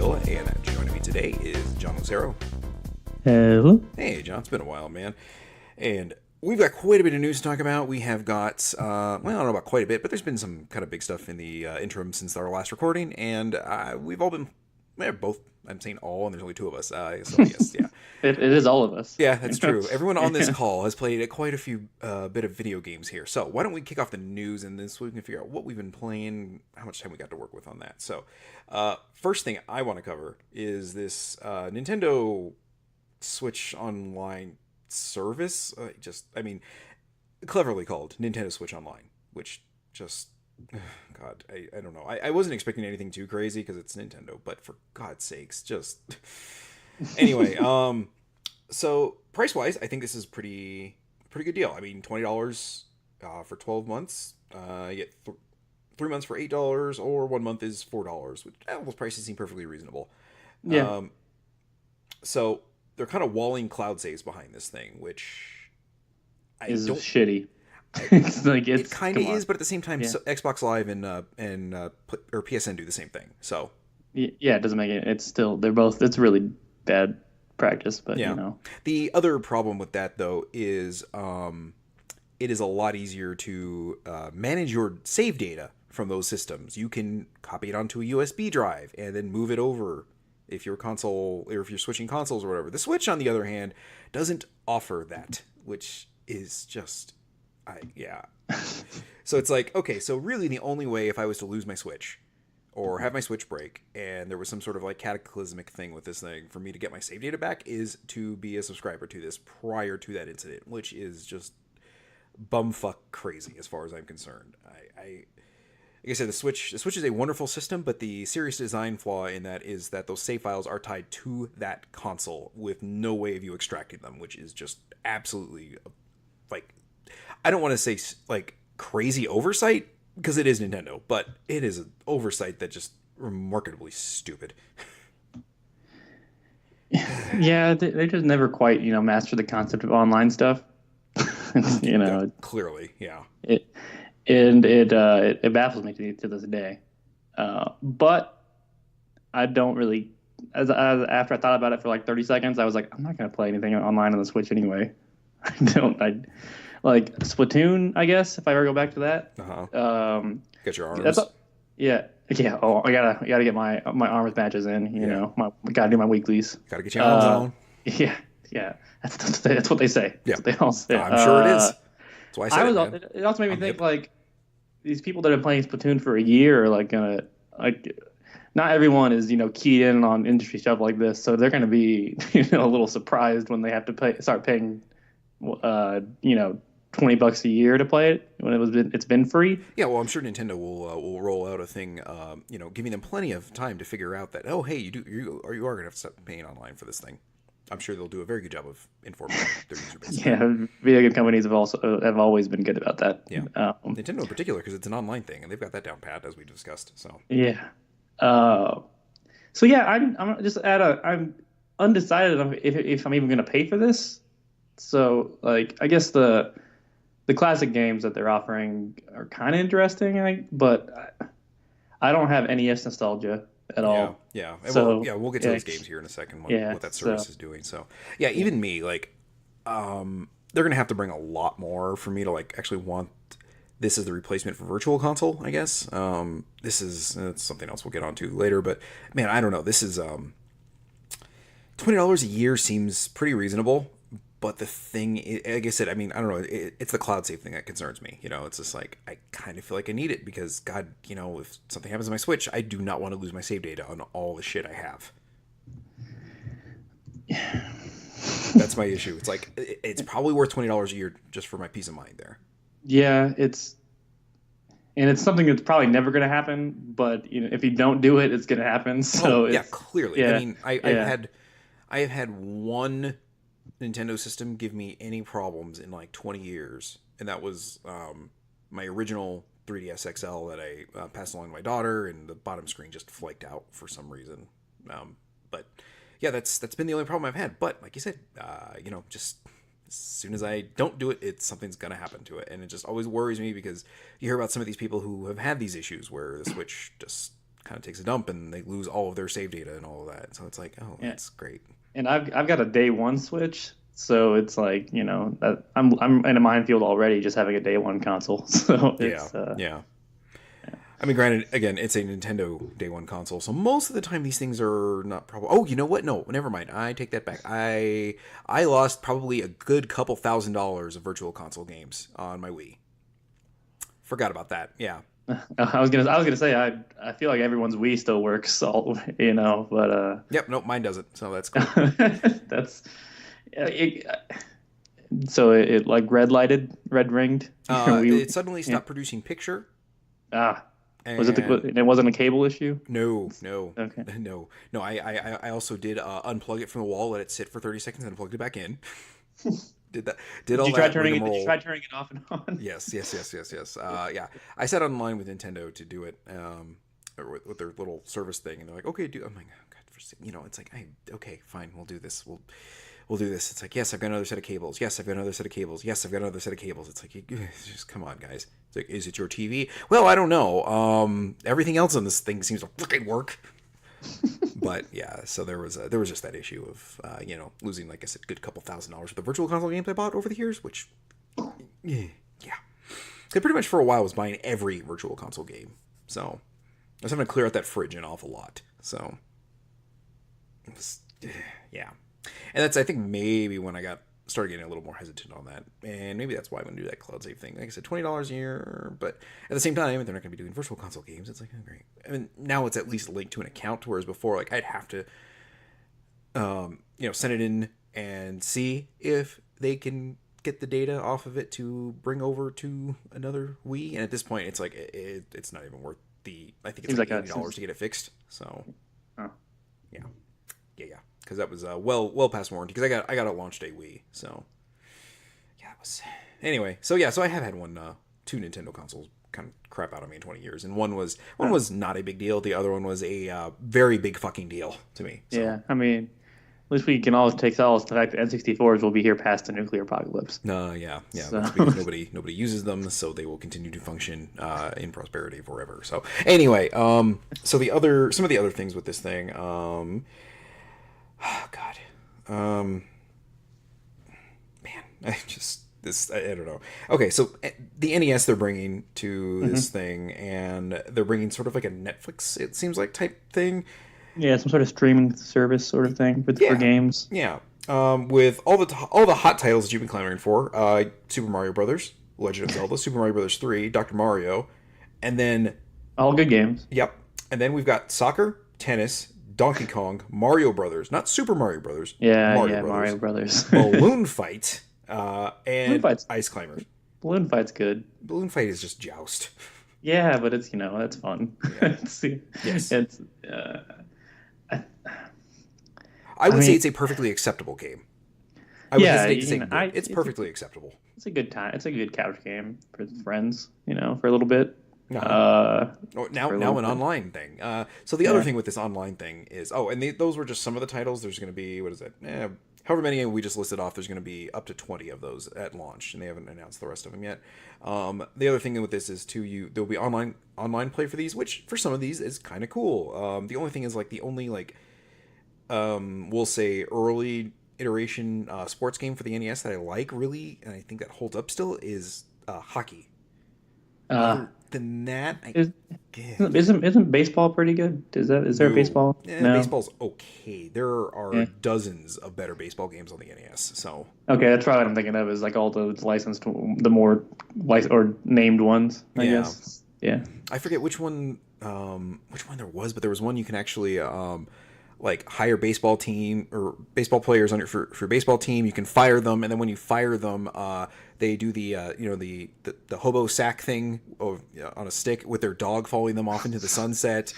Will, and joining me today is John Lucero. Hello. Hey, John, it's been a while, man. And we've got quite a bit of news to talk about. We have got, well, I don't know about quite a bit, but there's been some kind of big stuff in the interim since our last recording, and we've all been, both, I'm saying all, and there's only two of us, so yes, yeah. It is all of us. Yeah, that's true. Everyone on this call has played quite a few bit of video games here. So why don't we kick off the news, and then so we can figure out what we've been playing, how much time we got to work with on that. So first thing I want to cover is this Nintendo Switch Online service. Cleverly called Nintendo Switch Online, which just... God, I don't know. I wasn't expecting anything too crazy because it's Nintendo, but for God's sakes, just... Anyway, so price-wise, I think this is pretty good deal. I mean, $20 for 12 months. You get 3 months for $8, or 1 month is $4, which those prices seem perfectly reasonable. Yeah. So they're kind of walling cloud saves behind this thing, which is shitty. It kind of is, but at the same time, so Xbox Live and PSN do the same thing. So yeah, it doesn't make it. It's still it's really bad practice, but yeah. you know. The other problem with that though is it is a lot easier to manage your save data from those systems. You can copy it onto a USB drive and then move it over if your console, or if you're switching consoles or whatever. The Switch, on the other hand, doesn't offer that, which is just So it's like, okay, so really the only way if I was to lose my Switch or have my Switch break and there was some sort of like cataclysmic thing with this thing for me to get my save data back is to be a subscriber to this prior to that incident, which is just bumfuck crazy as far as I'm concerned. Like I said, the Switch is a wonderful system, but the serious design flaw in that is that those save files are tied to that console with no way of you extracting them, which is just absolutely, like, I don't want to say like crazy oversight because it is Nintendo, but it is an oversight that just remarkably stupid. Yeah, they just never quite, master the concept of online stuff. Clearly, yeah. It baffles me to this day. But I don't really. After I thought about it for like 30 seconds, I was like, I'm not going to play anything online on the Switch anyway. I like Splatoon, I guess, if I ever go back to that. Get your arms. Yeah. Oh, I gotta get my arms matches in. You know, gotta do my weeklies. Gotta get your arms on. Yeah. That's what they say. Yeah, that's what they all say. I'm sure it is. That's why I said it also made me think like these people that are playing Splatoon for a year are like gonna not everyone is keyed in on industry stuff like this, so they're gonna be a little surprised when they have to start paying $20 a year to play it when it's been free. Yeah, well, I'm sure Nintendo will roll out a thing, giving them plenty of time to figure out that, oh, hey, you are going to have to start paying online for this thing. I'm sure they'll do a very good job of informing their user base. Yeah, video game companies have always been good about that. Yeah, Nintendo in particular, because it's an online thing and they've got that down pat, as we discussed. So yeah, I'm just I'm undecided if I'm even going to pay for this. So, like, I guess the classic games that they're offering are kind of interesting, but I don't have NES nostalgia at all. Yeah. So, we'll get to those games here in a second, what that service is doing. So, yeah, even me, like, they're going to have to bring a lot more for me to, like, actually want this as the replacement for Virtual Console, I guess. This is something else we'll get onto later, but, man, I don't know. This is $20 a year seems pretty reasonable. But the thing, like I said, I mean, I don't know. It's the cloud save thing that concerns me. It's just like, I kind of feel like I need it because, God, if something happens to my Switch, I do not want to lose my save data on all the shit I have. Yeah. That's my issue. It's like, it's probably worth $20 a year just for my peace of mind there. Yeah, it's something that's probably never going to happen. But if you don't do it, it's going to happen. So clearly. Yeah, I mean, I have had one Nintendo system give me any problems in like 20 years, and that was my original 3DS XL that I passed along to my daughter, and the bottom screen just flaked out for some reason. But yeah, that's been the only problem I've had. But like you said, just as soon as I don't do it, something's gonna happen to it, and it just always worries me because you hear about some of these people who have had these issues where the Switch just kind of takes a dump and they lose all of their save data and all of that. So it's like, oh, Yeah. that's great. And I've got a day one Switch, so it's like, that I'm in a minefield already just having a day one console. So Yeah, it's yeah. I mean, granted, again, it's a Nintendo Day One console, so most of the time these things are not probably. Oh, you know what? No, never mind. I take that back. I lost probably a good couple $1,000s of Virtual Console games on my Wii. Forgot about that. Yeah. I was gonna say I feel like everyone's Wii still works but Yep. Nope. Mine doesn't. So that's cool. that's it, so it like red ringed. It suddenly stopped producing picture. Ah, was it And it wasn't a cable issue? no, Okay. no. I also did unplug it from the wall, let it sit for 30 seconds, and plugged it back in. Did that? Did all that Did rigmarole. you try turning it off and on? Yes. Yeah, I sat online with Nintendo to do it, or with their little service thing, and they're like, "Okay, do." I'm like, oh, God, it's like, okay, fine, we'll do this. We'll do this. It's like, yes, I've got another set of cables. Yes, I've got another set of cables. Yes, I've got another set of cables. It's like, just come on, guys. It's like, is it your TV? Well, I don't know. Everything else on this thing seems to fucking work. But yeah, so there was just that issue of losing, like I said, a good couple $1,000s worth of Virtual Console games I bought over the years, which yeah, I pretty much for a while was buying every Virtual Console game. So I was having to clear out that fridge an awful lot. So it was, yeah. And that's, I think, maybe when I started getting a little more hesitant on that. And maybe that's why I'm going to do that cloud save thing. Like I said, $20 a year. But at the same time, they're not going to be doing Virtual Console games. It's like, oh, great. I mean, now it's at least linked to an account, whereas before, like, I'd have to, send it in and see if they can get the data off of it to bring over to another Wii. And at this point, it's like, it's not even worth I think it's like $80 to get it fixed. So, Huh. Yeah. Because that was well past warranty. Because I got a launch day Wii, so yeah, it was. Anyway, so I have had two Nintendo consoles kind of crap out on me in 20 years, and one was not a big deal. The other one was a very big fucking deal to me. So. Yeah, I mean, at least we can always take solace in the fact that N64s will be here past the nuclear apocalypse. Yeah. So. That's because nobody uses them, so they will continue to function in prosperity forever. So anyway, some of the other things with this thing. Oh, God. Man, I don't know. Okay, so the NES they're bringing to this thing, and they're bringing sort of like a Netflix, it seems like, type thing. Yeah, some sort of streaming service sort of thing for games. Yeah. With all the hot titles that you've been clamoring for, Super Mario Brothers, Legend of Zelda, Super Mario Brothers 3, Dr. Mario, and then all good games. Yep. And then we've got soccer, tennis, Donkey Kong, Mario Brothers, not Super Mario Brothers. Mario Brothers. Balloon Fight, and Ice Climbers. Balloon Fight's good. Balloon Fight is just joust. Yeah, but it's that's fun. Yeah. Yes. It's. I would say it's a perfectly acceptable game. I would hesitate to say good. It's perfectly acceptable. It's a good time. It's a good couch game for friends. For a little bit. Now an online thing. So the other thing with this online thing is, those were just some of the titles. There's going to be, what is it? However many we just listed off, there's going to be up to 20 of those at launch, and they haven't announced the rest of them yet. The other thing with this is there'll be online play for these, which for some of these is kind of cool. The only thing is we'll say early iteration sports game for the NES that I like really, and I think that holds up still is hockey. Than that, isn't baseball pretty good? Is there a baseball? No. Baseball's okay. There are dozens of better baseball games on the NES. So okay, that's probably what I'm thinking of. Is like all the licensed, the more or named ones. I guess. Yeah. I forget which one there was, but there was one you can actually like hire baseball team or baseball players on for your baseball team. You can fire them, and then when you fire them, they do the the hobo sack thing on a stick with their dog following them off into the sunset.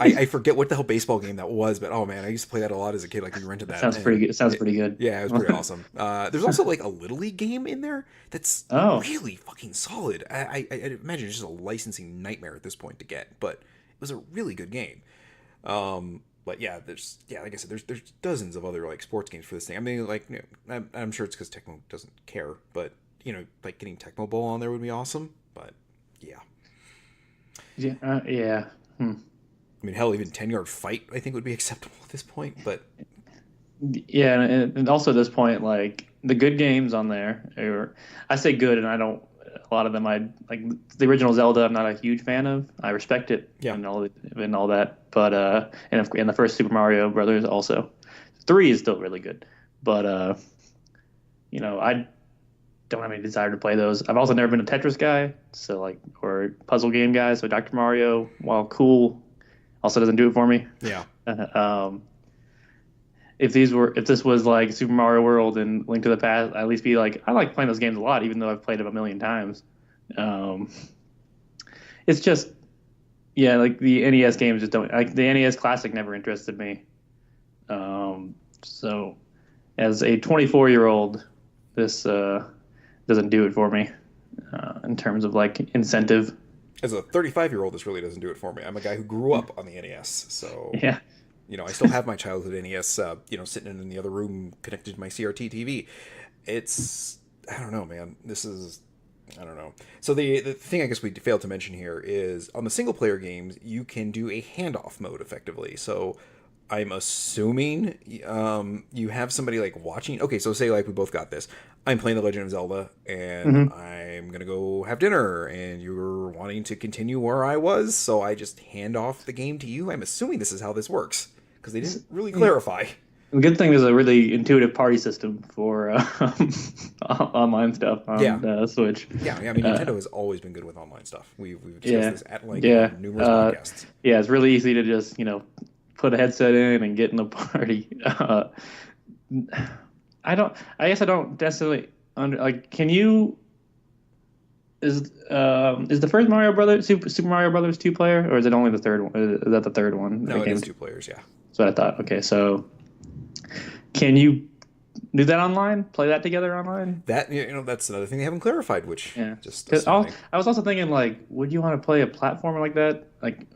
I forget what the hell baseball game that was, but oh man, I used to play that a lot as a kid. Like we rented that. Sounds pretty good. It sounds pretty good. Yeah, it was pretty awesome. There's also like a Little League game in there that's really fucking solid. I imagine it's just a licensing nightmare at this point to get, but it was a really good game. But yeah, like I said, there's dozens of other like sports games for this thing. I mean, like I'm sure it's because Tecmo doesn't care, but like getting Tecmo Bowl on there would be awesome. But yeah. I mean, hell, even 10-yard fight I think would be acceptable at this point. But Yeah, and also at this point, like the good games on there, I say good, and I don't. A lot of them, I like the original Zelda. I'm not a huge fan of. I respect it yeah, and all that, but and the first Super Mario Brothers also. 3 is still really good, but I don't have any desire to play those. I've also never been a Tetris guy, so like or puzzle game guy. So Dr. Mario, while cool, also doesn't do it for me. yeah. If this was like Super Mario World and Link to the Past, I'd at least be like, I like playing those games a lot, even though I've played them a million times. It's just, yeah, like the NES games just don't like the NES Classic never interested me. So as a 24-year-old, this doesn't do it for me in terms of like incentive. As a 35-year-old, this really doesn't do it for me. I'm a guy who grew up on the NES, so Yeah. I still have my childhood NES, sitting in the other room connected to my CRT TV. It's, I don't know, man. I don't know. So the thing I guess we failed to mention here is on the single player games, you can do a handoff mode effectively. So I'm assuming you have somebody like watching. Okay, so say like we both got this. I'm playing The Legend of Zelda, and I'm going to go have dinner, and you're wanting to continue where I was, so I just hand off the game to you. I'm assuming this is how this works, because they didn't really clarify. The good thing is a really intuitive party system for online stuff on Switch. Yeah, I mean, Nintendo has always been good with online stuff. We've discussed this at length on numerous podcasts. Yeah, it's really easy to just, put a headset in and get in the party. I guess I don't necessarily can you is the first Mario Brothers Super Mario Brothers 2-player, or is it only the third one? Is that the third one? No, it is 2 players, yeah. That's what I thought. Okay, so can you do that online? Play that together online? That that's another thing they haven't clarified, which just I was also thinking, like, would you want to play a platformer like that, like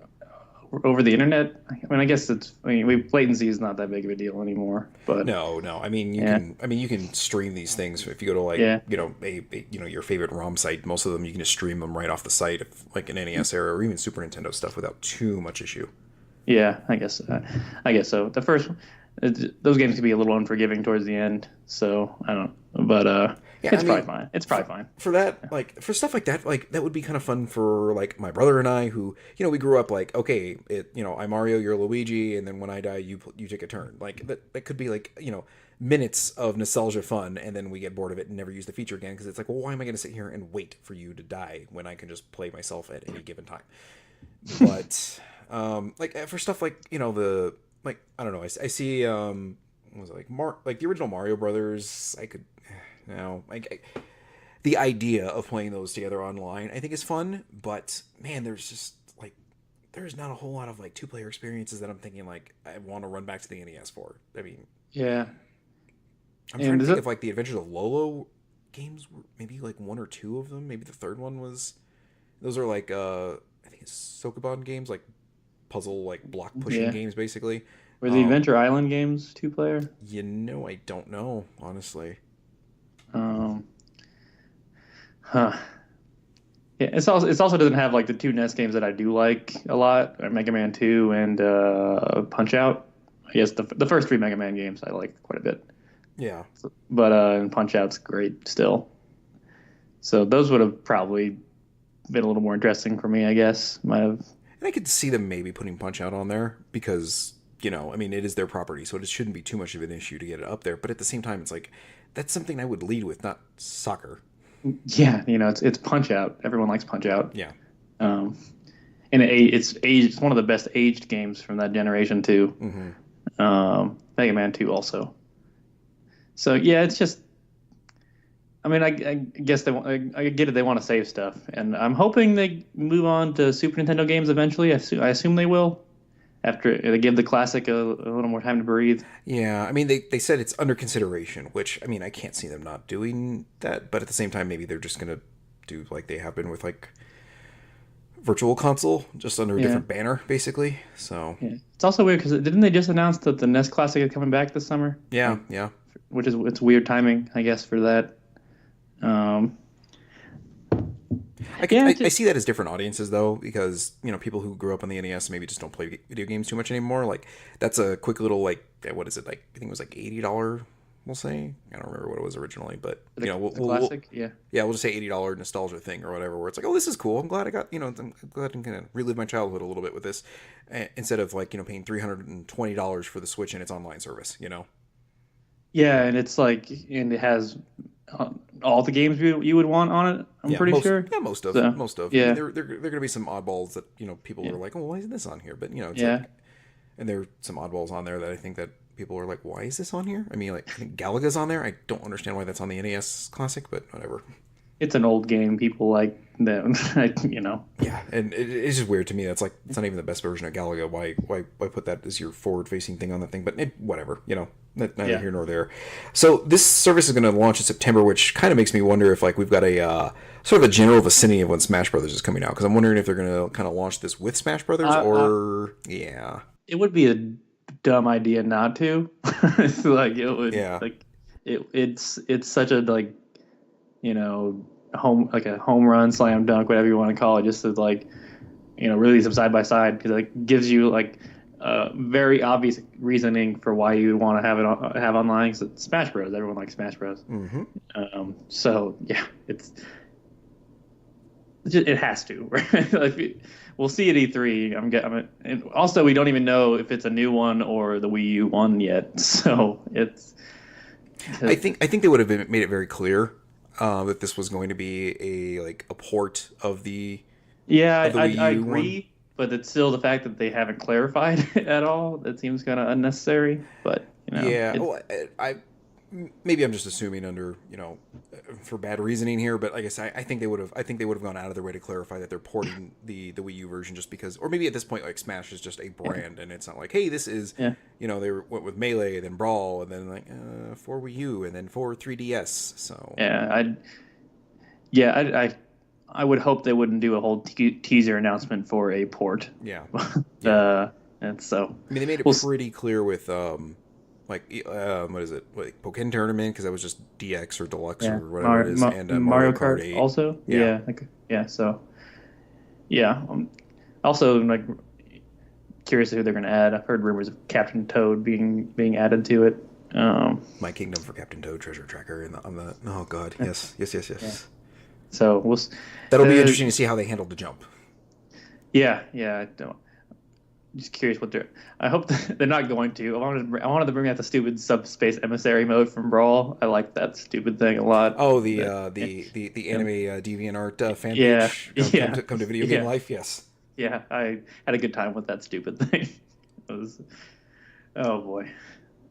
over the internet? I mean, I guess latency is not that big of a deal anymore. But no. I mean, you can stream these things if you go to like your favorite ROM site. Most of them you can just stream them right off the site, like an NES era or even Super Nintendo stuff, without too much issue. Yeah, I guess so. The first one, those games can be a little unforgiving towards the end, so I don't know. But probably fine. It's probably fine. For that, like, for stuff like that would be kind of fun for, like, my brother and I, who, we grew up, like, okay, I'm Mario, you're Luigi, and then when I die, you take a turn. Like, that could be, like, minutes of nostalgia fun, and then we get bored of it and never use the feature again, because it's like, well, why am I going to sit here and wait for you to die when I can just play myself at any given time? But, for stuff like, I don't know, I see, what was it, like the original Mario Brothers, I could... the idea of playing those together online, I think, is fun, but man, there's not a whole lot of like 2-player experiences that I'm thinking like I want to run back to the NES for. I mean, yeah, I'm trying to think of like the Adventures of Lolo games, maybe like 1 or 2 of them. Maybe the third one was. Those are like I think it's Sokoban games, like puzzle, like block pushing games, basically. Were the Adventure Island games 2-player? I don't know, honestly. Yeah, it also doesn't have like the 2 NES games that I do like a lot, Mega Man 2 and Punch Out. I guess the first 3 Mega Man games I like quite a bit. Yeah. But and Punch Out's great still. So those would have probably been a little more interesting for me, I guess. Might have. And I could see them maybe putting Punch Out on there because, I mean, it is their property, so it shouldn't be too much of an issue to get it up there. But at the same time, it's like, that's something I would lead with, not soccer. Yeah, it's Punch Out. Everyone likes Punch Out. Yeah. And it's aged. It's one of the best aged games from that generation too. Mm-hmm. Mega Man 2 also. So yeah, it's just. I mean, I guess I get it. They want to save stuff, and I'm hoping they move on to Super Nintendo games eventually. I assume they will, after they give the classic a little more time to breathe. Yeah, I mean, they said it's under consideration, which, I mean, I can't see them not doing that, but at the same time, maybe they're just going to do like they have been with, like, Virtual Console, just under a different banner, basically, so... Yeah. It's also weird, because didn't they just announce that the NES Classic is coming back this summer? Yeah, It's weird timing, I guess, for that. I Yeah, I see that as different audiences though, because people who grew up on the NES maybe just don't play video games too much anymore. Like that's a quick little like what is it like? I think it was like $80. We'll say I don't remember what it was originally, but the classic. Yeah. yeah, we'll just say $80 nostalgia thing or whatever. Where it's like, oh, this is cool. I'm glad I got I'm glad I can kind of relive my childhood a little bit with this, instead of like paying $320 for the Switch and its online service. Yeah, and it's like, and it has all the games you would want on it. I'm pretty sure. Yeah, most of. So, Most of. yeah. I mean, there are going to be some oddballs that people are like, oh, why isn't this on here? But it's Yeah. like, and there are some oddballs on there that I think that people are like, why is this on here? I mean, like I think Galaga's on there. I don't understand why that's on the NES Classic, but whatever. It's an old game. People like them. Yeah, and it's just weird to me. That's like it's not even the best version of Galaga. Why put that as your forward-facing thing on that thing? But whatever. Neither here nor there. So this service is going to launch in September, which kind of makes me wonder if like we've got a sort of a general vicinity of when Smash Brothers is coming out. Because I'm wondering if they're going to kind of launch this with Smash Brothers or yeah. It would be a dumb idea not to. It's like it would. Yeah. Like it's such a like a home run, slam dunk, whatever you want to call it, just to like release them side by side, because it gives you like very obvious reasoning for why you want to have online. So Smash Bros. Everyone likes Smash Bros. Mm-hmm. So yeah, it has to, right? Like we'll see at E3. And also we don't even know if it's a new one or the Wii U one yet. So I think they would have made it very clear that this was going to be a port of the I agree, but it's still the fact that they haven't clarified it at all that seems kind of unnecessary. But well, maybe I'm just assuming under for bad reasoning here, but like I said, I think they would have gone out of their way to clarify that they're porting the Wii U version, just because, or maybe at this point like Smash is just a brand and it's not like, hey, this is they went with Melee, then Brawl, and then like for Wii U, and then for 3DS. So I would hope they wouldn't do a whole teaser announcement for a port. Yeah. And so I mean, they made it pretty clear with what is it, like Pokken Tournament, because that was just DX or Deluxe or whatever it is, and Mario Kart 8 also. So also like curious who they're going to add. I've heard rumors of Captain Toad being added to it. My Kingdom for Captain Toad treasure tracker on the oh god, yes. Yeah. So that'll be interesting to see how they handle the jump. Yeah, I don't. Just curious what I hope they're not going to. I wanted to bring out the stupid subspace emissary mode from Brawl. I like that stupid thing a lot. Oh, the anime DeviantArt fan page. Come to video game life. Yes. Yeah, I had a good time with that stupid thing. Oh boy,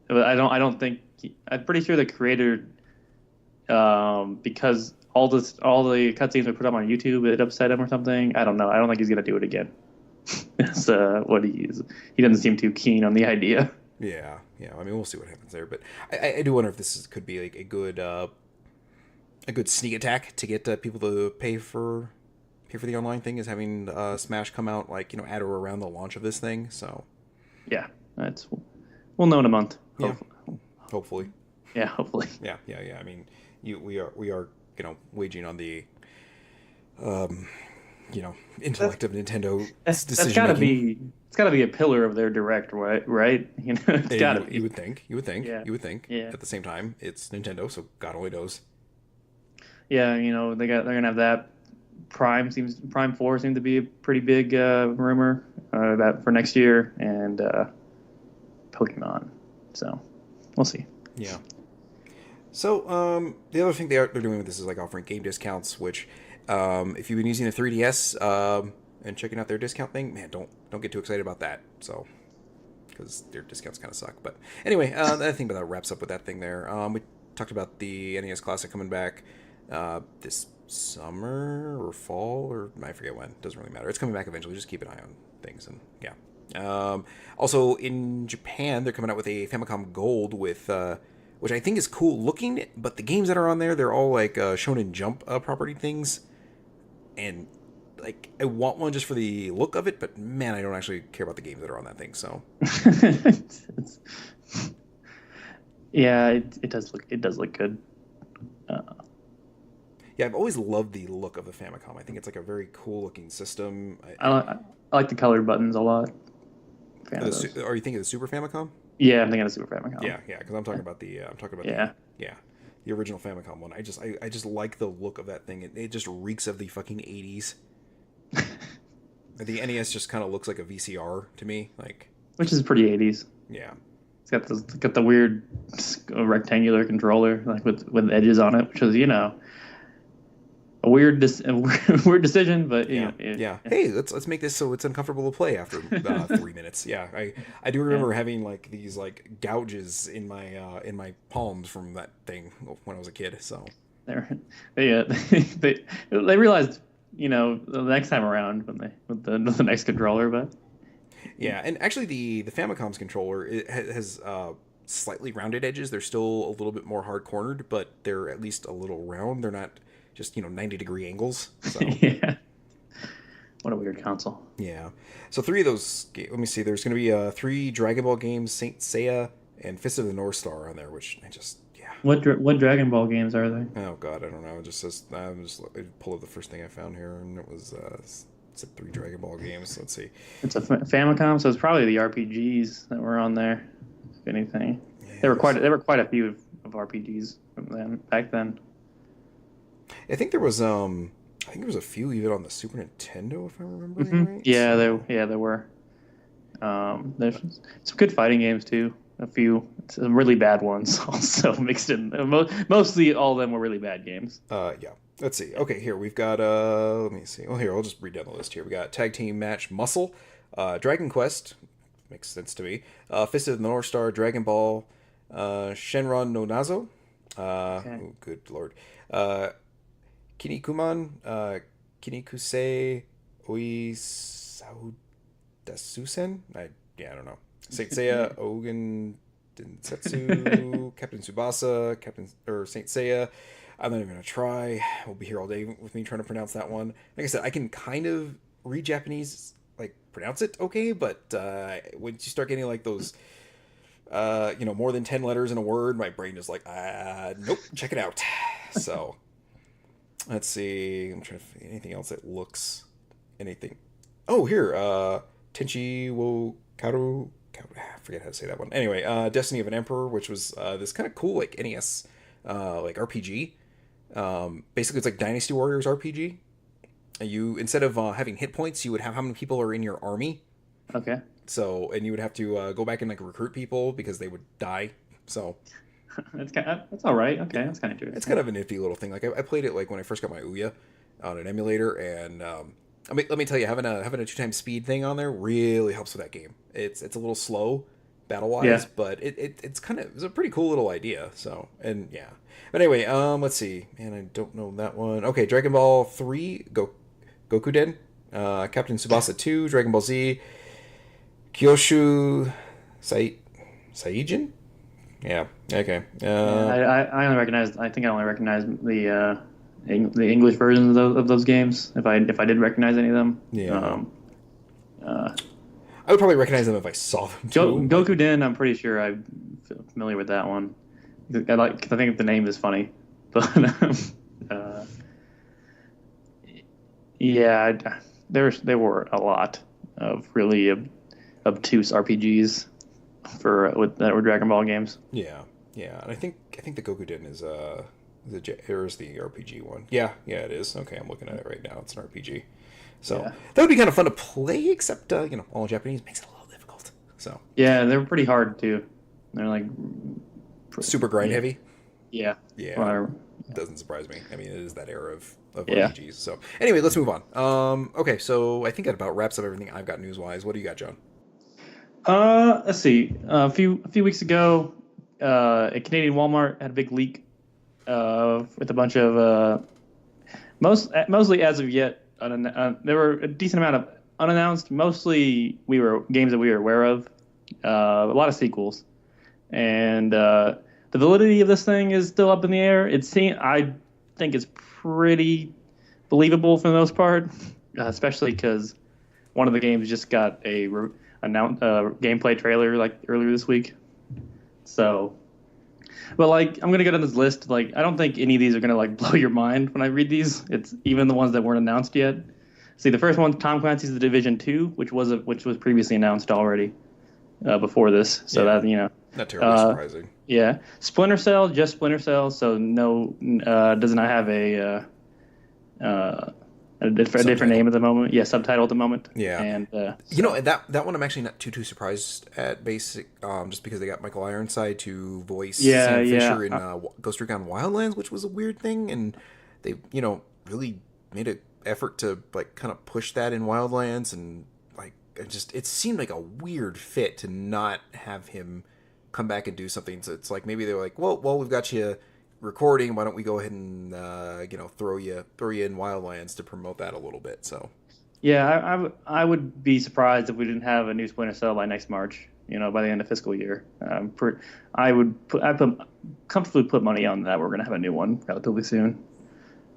I don't think I'm pretty sure the creator, because all the cutscenes were put up on YouTube, it upset him or something. I don't know. I don't think he's gonna do it again. That's what he is. He doesn't seem too keen on the idea. Yeah. I mean, we'll see what happens there, but I do wonder if this could be like a good sneak attack to get people to pay for the online thing, is having Smash come out like at or around the launch of this thing. So yeah, we'll know in a month. Hopefully. Yeah, hopefully. Yeah. I mean, we are waging on the intellect of Nintendo. That's gotta be. It's gotta be a pillar of their direct, right? It's gotta be. You would think. Yeah. You would think. Yeah. At the same time, it's Nintendo, so God only knows. Yeah, they're gonna have that. Prime 4 seemed to be a pretty big rumor that for next year, and Pokemon. So we'll see. Yeah. So the other thing they're doing with this is like offering game discounts, which if you've been using the 3DS and checking out their discount thing, man, don't get too excited about that. So because their discounts kind of suck. But anyway, I think that wraps up with that thing there. We talked about the NES Classic coming back this summer or fall, or I forget when. Doesn't really matter. It's coming back eventually. Just keep an eye on things, and yeah. Also in Japan, they're coming out with a Famicom Gold with which I think is cool looking, but the games that are on there, they're all like Shonen Jump property things, and like I want one just for the look of it, but man, I don't actually care about the games that are on that thing. So yeah, it does look good. Yeah, I've always loved the look of the Famicom. I think it's like a very cool looking system. I like the colored buttons a lot. Fan of those. Are you thinking of the Super Famicom? Yeah, I'm thinking of Super Famicom. Yeah, because I'm talking about the Yeah. the original Famicom one. I just like the look of that thing. It just reeks of the fucking 80s. The NES just kind of looks like a VCR to me, like, Which is pretty 80s. yeah. It's got the weird rectangular controller like with edges on it, which is a weird weird decision, but Yeah. Hey, let's make this so it's uncomfortable to play after 3 minutes. Yeah, I do remember having like these like gouges in my palms from that thing when I was a kid. So they realized the next time around when they with the next controller, but yeah, and actually the Famicom's controller has slightly rounded edges. They're still a little bit more hard cornered, but they're at least a little round. They're not just 90-degree angles. So. Yeah. What a weird console. Yeah. So 3 of those. Let me see. There's going to be 3 Dragon Ball games, Saint Seiya and Fist of the North Star on there, which I just What Dragon Ball games are they? Oh God, I don't know. It just says I pull up the first thing I found here, and it was it's 3 Dragon Ball games. Let's see. It's a Famicom, so it's probably the RPGs that were on there. If anything, Yeah, there were quite a few of RPGs back then. I think there was a few even on the Super Nintendo, if I remember right. Yeah, there were. There's some good fighting games too. A few some really bad ones also mixed in. Mostly all of them were really bad games. Yeah. Let's see. Okay, here we've got let me see. Well, here I'll just read down the list here. We got Tag Team Match Muscle, Dragon Quest, makes sense to me. Fist of the North Star, Dragon Ball, Shenron no Nazo. Okay. Oh, good lord. Kinnikuman, Kinnikusei Oi Saudasusen. I don't know. Saint Seiya, Ogen Densetsu, Captain Tsubasa, Saint Seiya. I'm not even gonna try. We'll be here all day with me trying to pronounce that one. Like I said, I can kind of read Japanese, like pronounce it okay, but once you start getting like those, more than 10 letters in a word, my brain is like, nope, check it out. So let's see. I'm trying to find anything else that looks anything. Oh, here, Tenchi wo Karu. I forget how to say that one. Anyway, Destiny of an Emperor, which was this kind of cool like NES like RPG. Basically, it's like Dynasty Warriors RPG. You instead of having hit points, you would have how many people are in your army. Okay. So, and you would have to go back and like recruit people because they would die. So that's all right. Okay, that's kind of interesting. it's kind of a nifty little thing. Like I played it like when I first got my Ouya on an emulator, and let me tell you, having a 2x speed thing on there really helps with that game. It's a little slow battle wise, but it's a pretty cool little idea. So and yeah, but anyway, let's see. Man, I don't know that one. Okay, Dragon Ball 3, Gokuden, Captain Tsubasa 2, Dragon Ball Z, Kyoshu Saijin. Yeah. Okay. I only recognize. I think I only recognize the English versions of those games. If I did recognize any of them. Yeah. I would probably recognize them if I saw them too. Gokuden, I'm pretty sure I'm familiar with that one. I think the name is funny, but yeah, there were a lot of really obtuse RPGs that were Dragon Ball games. Yeah, and I think the Gokuden is the RPG one. Yeah, it is. Okay, I'm looking at it right now. It's an RPG. So that would be kind of fun to play, except all Japanese makes it a little difficult. So yeah, they're pretty hard too. They're like super grind heavy. Yeah. Whatever. Doesn't surprise me. I mean, it is that era of RPGs. So anyway, let's move on. Okay, so I think that about wraps up everything I've got news wise. What do you got, John? Let's see. A few weeks ago, a Canadian Walmart had a big leak with a bunch of mostly as of yet. There were a decent amount of unannounced, mostly games that we were aware of, a lot of sequels, and the validity of this thing is still up in the air. I think it's pretty believable for the most part, especially because one of the games just got a gameplay trailer like earlier this week. So But like, I'm gonna go down this list. Like, I don't think any of these are gonna like blow your mind when I read these. It's even the ones that weren't announced yet. See, the first one, Tom Clancy's The Division 2, which was previously announced already before this. So Yeah. that Not terribly surprising. yeah. Splinter Cell, just Splinter Cell. So no, does not have a different name at the moment. Yeah, subtitle at the moment. Yeah. And that one I'm actually not too surprised at, just because they got Michael Ironside to voice Yeah, Sam yeah. Fisher in Ghost Recon Wildlands, which was a weird thing, and they really made an effort to like kind of push that in Wildlands, and like it seemed like a weird fit to not have him come back and do something. So it's like maybe they're like, well, we've got you recording, why don't we go ahead and throw you in Wildlands to promote that a little bit. So yeah, I would be surprised if we didn't have a new Splinter Cell by next March. By the end of fiscal year. I'd comfortably put money on that we're gonna have a new one relatively soon.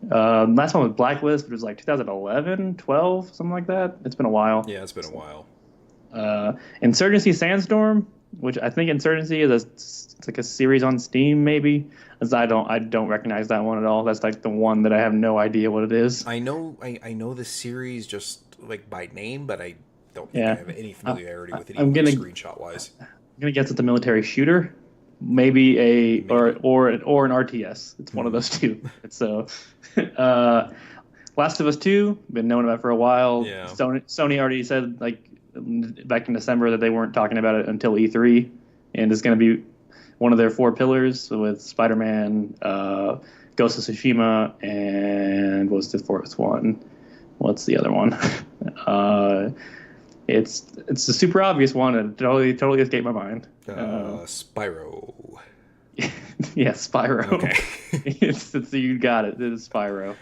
Last one was Blacklist, which was like 2011, 12, something like that. It's been a while. Yeah, it's been a while. Insurgency Sandstorm, which I think Insurgency is it's like a series on Steam, maybe. As I don't recognize that one at all. That's like the one that I have no idea what it is. I know the series just like by name, but I don't think I have any familiarity with it. Screenshot wise. I'm gonna guess it's a military shooter, maybe. or an RTS. It's one of those two. So, Last of Us 2, been known about for a while. Yeah. Sony already said like back in December that they weren't talking about it until E3, and it's going to be one of their 4 pillars with Spider-Man, Ghost of Tsushima, and what's the 4th one? What's the other one? It's a super obvious one, and totally escaped my mind. Spyro. Yeah, Spyro. Okay. it's you got it. It is Spyro.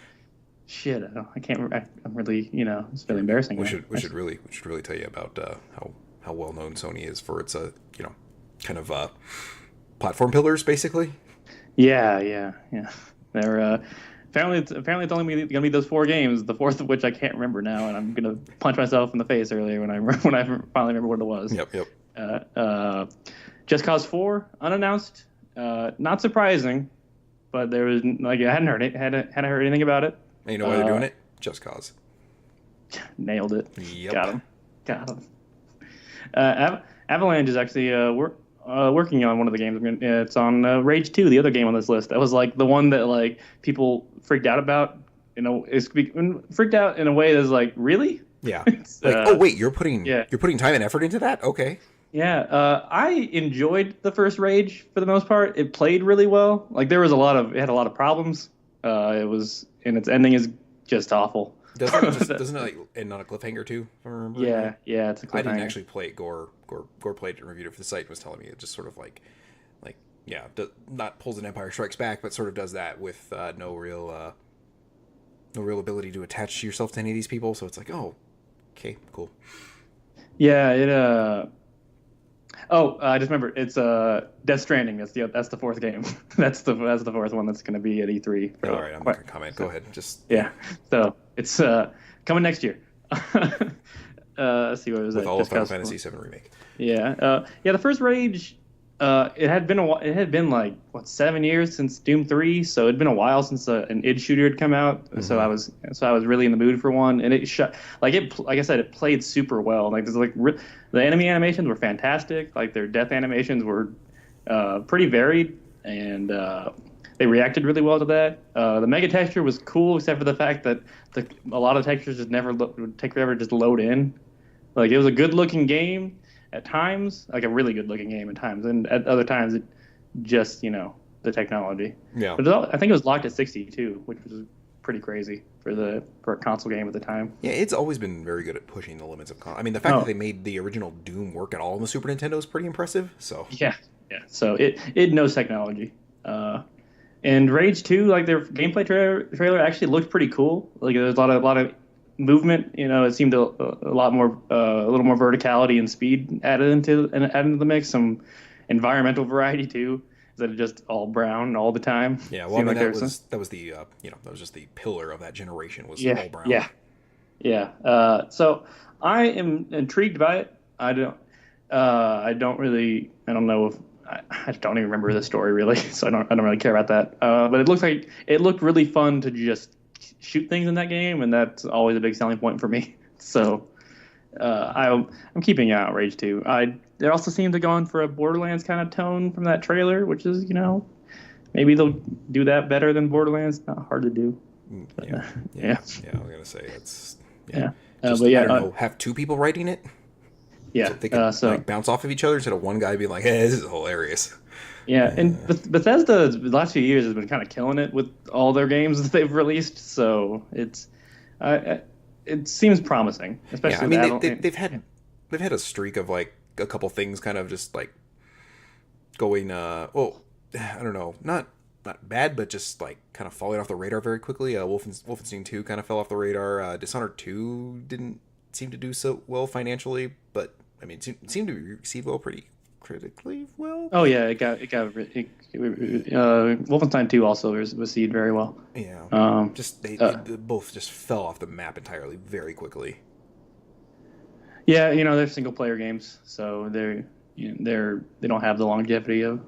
Shit, I can't. I'm really, it's really embarrassing. We should really tell you about how well known Sony is for its kind of platform pillars, basically. Yeah. They're apparently it's only going to be those 4 games. The 4th of which I can't remember now, and I'm going to punch myself in the face earlier when I finally remember what it was. Yep. Just Cause 4 unannounced. Not surprising, but there was like I hadn't heard anything about it. And you know why they're doing it? Just Cause. Nailed it. Yep. Got him. Avalanche is actually working on one of the games. It's on Rage 2, the other game on this list. That was like the one that like people freaked out about. It's freaked out in a way that's like, really? Yeah. Oh wait, you're putting time and effort into that? Okay. Yeah. I enjoyed the first Rage for the most part. It played really well. Like it had a lot of problems. And its ending is just awful. Doesn't it like end on a cliffhanger too? If I remember. Yeah, it's a cliffhanger. I didn't actually play it. Gore played it and reviewed it for the site and was telling me it just sort of not pulls an Empire Strikes Back, but sort of does that with no real ability to attach yourself to any of these people. So it's like, oh, okay, cool. Yeah, it. I just remember it's Death Stranding. That's the 4th game. that's the 4th one that's going to be at E3. All right, I'm not going to comment. Go ahead. Yeah. So it's coming next year. Let's see what it was. With all of Final Fantasy VII Remake. Yeah. The first Rage. It had been like 7 years since Doom 3, so it'd been a while since an id shooter had come out. Mm-hmm. So I was really in the mood for one, and it like I said, it played super well. Like the enemy animations were fantastic. Like their death animations were pretty varied, and they reacted really well to that. The mega texture was cool, except for the fact that a lot of textures just would take forever to just load in. Like it was a good looking game at times, like a really good looking game at times, and at other times it just the technology. Yeah. But I think it was locked at 60 too, which was pretty crazy for a console game at the time. Yeah, it's always been very good at pushing the limits of console. I mean, the fact that they made the original Doom work at all on the Super Nintendo is pretty impressive. So yeah. So it knows technology. And Rage 2, like their gameplay trailer actually looked pretty cool. Like there's a lot of movement. It seemed a little more verticality and speed added into the mix. Some environmental variety too, instead of just all brown all the time. Yeah, well, I mean, that was the that was just the pillar of that generation was all brown. Yeah. So I am intrigued by it. I don't know I don't even remember the story really, so I don't really care about that. But it looked really fun to just shoot things in that game, and that's always a big selling point for me. So I'm keeping out Rage 2. They also seem to go on for a Borderlands kind of tone from that trailer, which is, maybe they'll do that better than Borderlands. Not hard to do. But, Yeah. yeah. I was gonna say that's Yeah. Just, But yeah, I don't know, have two people writing it yeah. so they can like bounce off of each other instead of one guy being like, "Hey, this is hilarious." Yeah, and Bethesda the last few years has been kind of killing it with all their games that they've released. So it seems promising, especially. Yeah, I mean they've had a streak of like a couple things kind of just like going well, I don't know, not bad, but just like kind of falling off the radar very quickly. Wolfenstein 2 kind of fell off the radar. Dishonored 2 didn't seem to do so well financially, but I mean it seemed to be received well, pretty critically well. Oh yeah, Wolfenstein 2 also was received very well. Yeah. They both just fell off the map entirely very quickly. Yeah, they're single player games, so they don't have the longevity of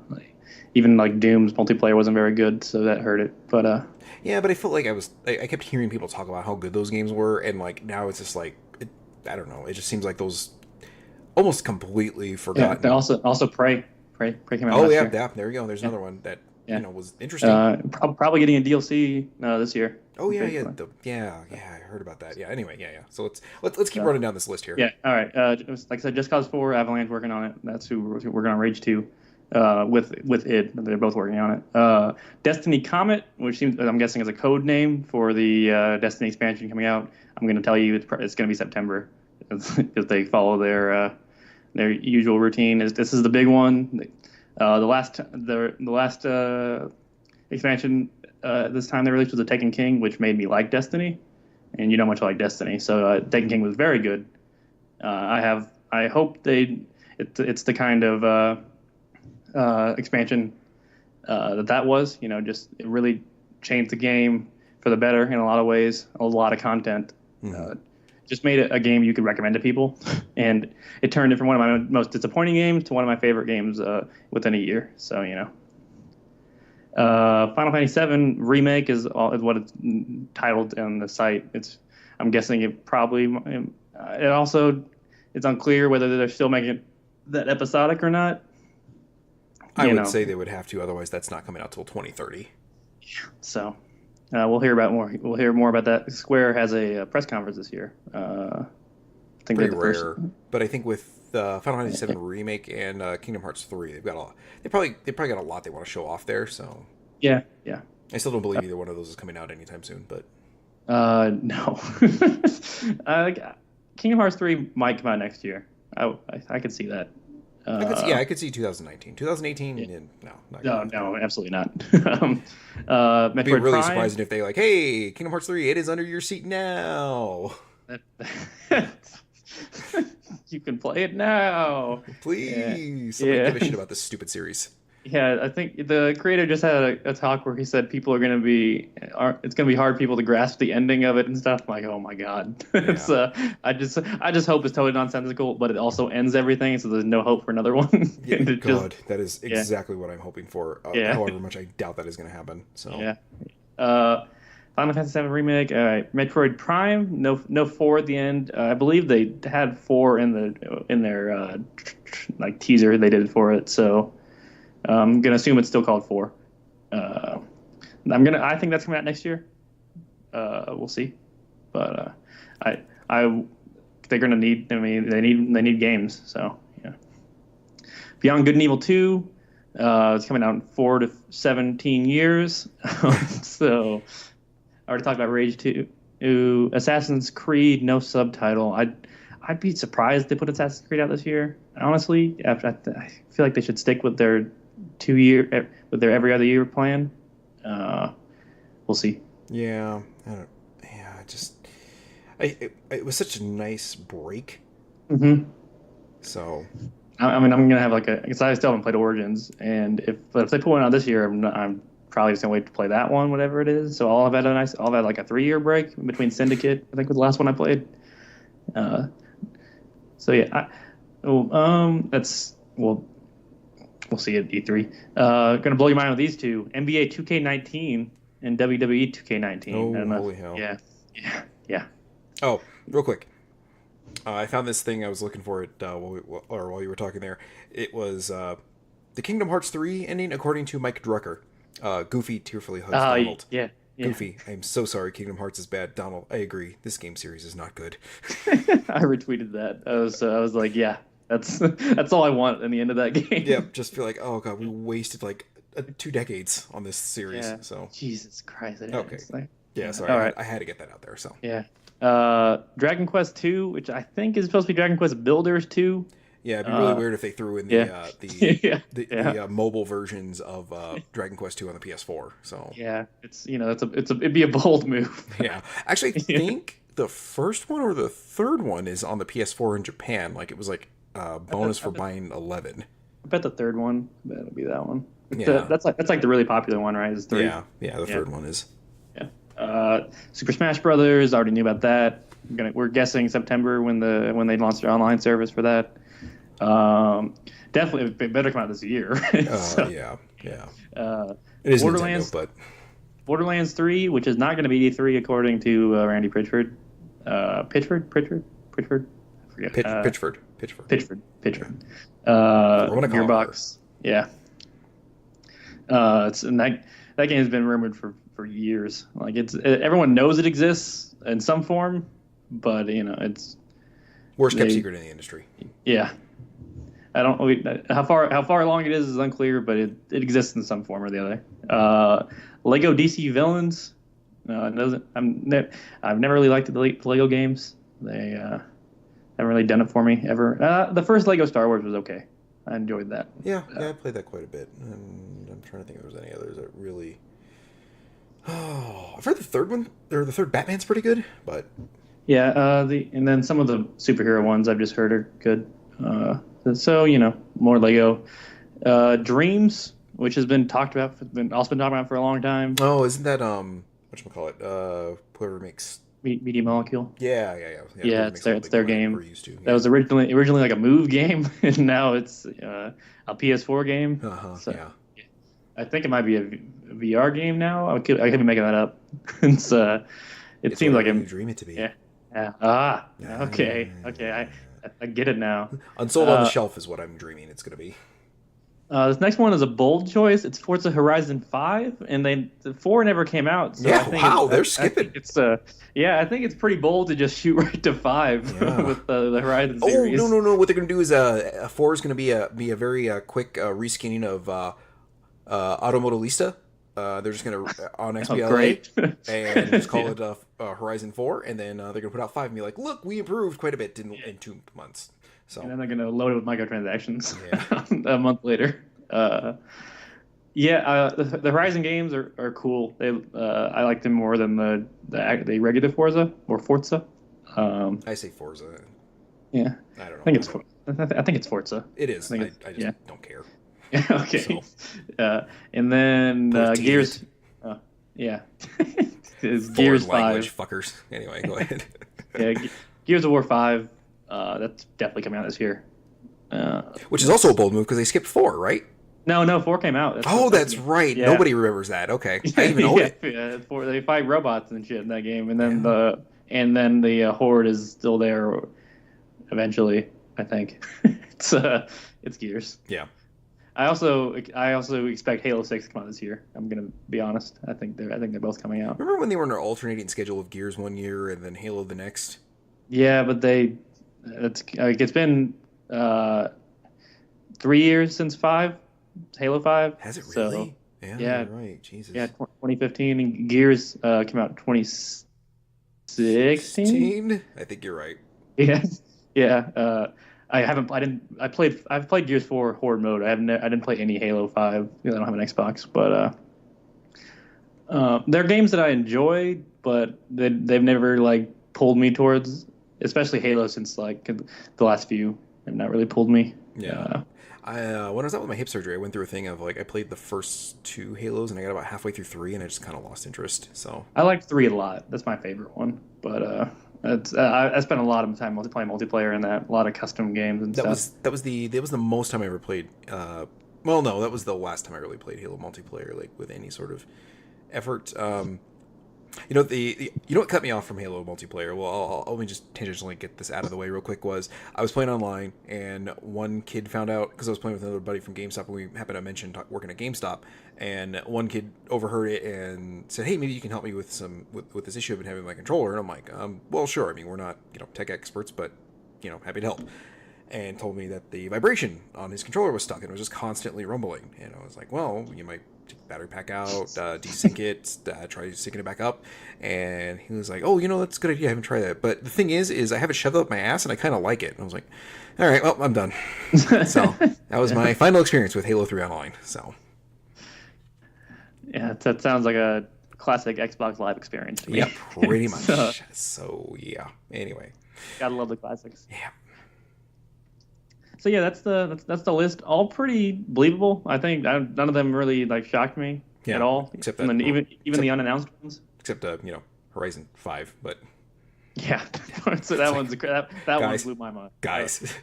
even like Doom's multiplayer wasn't very good, so that hurt it. But yeah, but I felt like I kept hearing people talk about how good those games were, and like now it's just like I don't know, it just seems like those almost completely forgotten. Yeah, also Prey came out. Oh last yeah, year. yeah, there you go. There's another one that was interesting. Probably getting a DLC this year. Oh yeah, I heard about that. Yeah. Anyway, yeah. So let's keep running down this list here. Yeah. All right. Like I said, Just Cause 4, Avalanche working on it. That's who we're working on Rage 2. With id, they're both working on it. Destiny Comet, which I'm guessing is a code name for the Destiny expansion coming out. I'm going to tell you it's going to be September because they follow their usual routine. This is the big one. The last expansion this time they released was the Taken King, which made me like Destiny, and you know much I like Destiny, so Taken King was very good. I hope it's the kind of expansion that was, just it really changed the game for the better in a lot of ways. A lot of content. Just made it a game you could recommend to people, and it turned it from one of my most disappointing games to one of my favorite games within a year. So Final Fantasy VII Remake is what it's titled on the site. I'm guessing it probably it's unclear whether they're still making it that episodic or not. I would say they would have to, otherwise that's not coming out till 2030. So we'll hear more about that. Square has a press conference this year. I think pretty rare, but I think with Final Fantasy VII Remake and Kingdom Hearts 3, they've got they probably got a lot they want to show off there. So yeah. I still don't believe either one of those is coming out anytime soon, but no. Kingdom Hearts 3 might come out next year. I could see that. I could see 2019. 2018, yeah. No, absolutely not. It'd be really surprising if they hey, Kingdom Hearts 3, it is under your seat now. You can play it now. Please. Somebody give a shit about this stupid series. Yeah, I think the creator just had a talk where he said it's going to be hard people to grasp the ending of it and stuff. I'm like, oh my god, yeah. I just hope it's totally nonsensical, but it also ends everything, so there's no hope for another one. Yeah, God, that is exactly what I'm hoping for. However much I doubt that is going to happen. So yeah. Final Fantasy VII Remake, Metroid Prime, no 4 at the end. I believe they had 4 in their teaser they did for it, so. I'm gonna assume it's still called 4. I think that's coming out next year. We'll see, but they're gonna need. I mean, they need games. So yeah. Beyond Good and Evil 2, it's coming out in 4 to 17 years. So I already talked about Rage 2. Assassin's Creed, no subtitle. I'd be surprised if they put Assassin's Creed out this year. Honestly, I feel like they should stick with their every other year plan. We'll see. Yeah, it was such a nice break. Mm-hmm. So, I mean, I'm gonna have because I still haven't played Origins, and if they put one out this year, I'm probably just gonna wait to play that one, whatever it is. So I'll have had a 3-year break between Syndicate. I think was the last one I played. So yeah, we'll see at E3. Gonna blow your mind with these two: NBA 2K19 and WWE 2K19. Oh, holy hell! Yeah. Oh, real quick. I found this thing I was looking for it while you were talking there. It was the Kingdom Hearts 3 ending according to Mike Drucker. Goofy tearfully hugs Donald. Yeah. Goofy, I'm so sorry. Kingdom Hearts is bad. Donald, I agree. This game series is not good. I retweeted that. I was like, yeah, that's all I want in the end of that game. Yeah, just feel like, oh god, we wasted like 2 decades on this series. Yeah. So Jesus Christ. okay. Yeah, sorry. All right. I had to get that out there. So yeah. Dragon Quest 2, which I think is supposed to be Dragon Quest Builders 2. yeah, it'd be really weird if they threw in the mobile versions of Dragon Quest 2 on the PS4. So yeah, it'd be a bold move. yeah, actually, I think the first one or the third one is on the PS4 in Japan. Like it was like bonus for buying 11. I bet the third one that'll be that one. Yeah, that's like the really popular one, right? Is 3. Yeah, the third one is. Yeah. Super Smash Brothers. Already knew about that. We're guessing September when they launch their online service for that. Definitely it better come out this year. Yeah. It is Borderlands, Nintendo, but Borderlands 3, which is not going to be E3 according to Randy Pritchard. Pritchard. I forget. Pitchford. Gearbox. Yeah. And that game has been rumored for years. Like everyone knows it exists in some form, but it's worst kept secret in the industry. Yeah. I don't how far along it is unclear, but it exists in some form or the other. Lego DC Villains. I've never really liked the Lego games. They haven't really done it for me ever. The first Lego Star Wars was okay. I enjoyed that. Yeah, I played that quite a bit, and I'm trying to think if there was any others that really. Oh, I've heard the third one or the third Batman's pretty good, but yeah, and then some of the superhero ones I've just heard are good. So more Lego. Dreams, which has been talked about, also been talked about for a long time. Oh, isn't that whatchamacallit? Whoever makes Media Molecule. Yeah. It's their game. We're used to. Yeah. That was originally like a Move game, and now it's a PS4 game. So, yeah. I think it might be a VR game now. I could be making that up. It seems like you dream it to be. Yeah. Okay. I get it now. Unsold on the shelf is what I'm dreaming it's going to be. This next one is a bold choice. It's Forza Horizon 5, and the 4 never came out. So yeah, they're skipping. I think it's pretty bold to just shoot right to 5 with the Horizon series. Oh, no. What they're going to do is 4 is going to be a very quick reskinning of Automobilista. They're just going to on XBLA and just call it Horizon 4, and then they're going to put out 5 and be like, look, we improved quite a bit in 2 months. So. And then they're going to load it with microtransactions a month later. The Horizon games are cool. I like them more than the regular Forza or Forza. I say Forza. Yeah, I don't know. I think it's Forza. It is. I just don't care. Okay. So. And then Gears. It's Gears 5. Language, fuckers. Anyway, go ahead. Gears of War 5. That's definitely coming out this year. Which is also a bold move because they skipped 4, right? No, 4 came out. That's right. Yeah. Nobody remembers that. Okay, I didn't even know it. Yeah, 4, they fight robots and shit in that game, and then the Horde is still there. Eventually, I think it's Gears. Yeah. I also expect Halo 6 to come out this year. I'm gonna be honest. I think they're both coming out. Remember when they were on an alternating schedule of Gears one year and then Halo the next? Yeah, but it's been 3 years since 5, Halo 5. Has it really? So, yeah. Right. Jesus. Yeah, 2015, and Gears came out in 2016. I think you're right. Yeah. I've played Gears 4 Horde mode. I didn't play any Halo 5 because I don't have an Xbox. But they're games that I enjoy, but they've never pulled me towards, especially Halo, since the last few have not really pulled me. Yeah. When I was out with my hip surgery, I went through a thing of I played the first 2 Halos and I got about halfway through 3 and I just kind of lost interest. So I liked 3 a lot. That's my favorite one. But I spent a lot of time playing multiplayer in that, a lot of custom games and stuff. That was the most time I ever played Well, no, that was the last time I really played Halo multiplayer, like with any sort of effort. You know what cut me off from Halo multiplayer? Well, let me just tangentially get this out of the way real quick. Was I was playing online and one kid found out because I was playing with another buddy from GameStop and we happened to mention working at GameStop, and one kid overheard it and said, "Hey, maybe you can help me with with this issue I've been having with my controller." And I'm like, "Well, sure. I mean, we're not tech experts, but happy to help." And told me that the vibration on his controller was stuck and it was just constantly rumbling. And I was like, "Well, you might take the battery pack out, desync it, try syncing it back up." And he was like, "Oh, that's a good idea. I haven't tried that." But the thing is I have it shoved up my ass and I kind of like it. And I was like, "All right, well, I'm done." So that was my final experience with Halo 3 Online. So Yeah, that sounds like a classic Xbox Live experience to me. yeah, pretty much. So yeah. Anyway, gotta love the classics. Yeah. So yeah, that's the list. All pretty believable. I think none of them really shocked me at all. Except that, even the unannounced ones. Except Horizon 5, but yeah. So that one's that one blew my mind. Guys,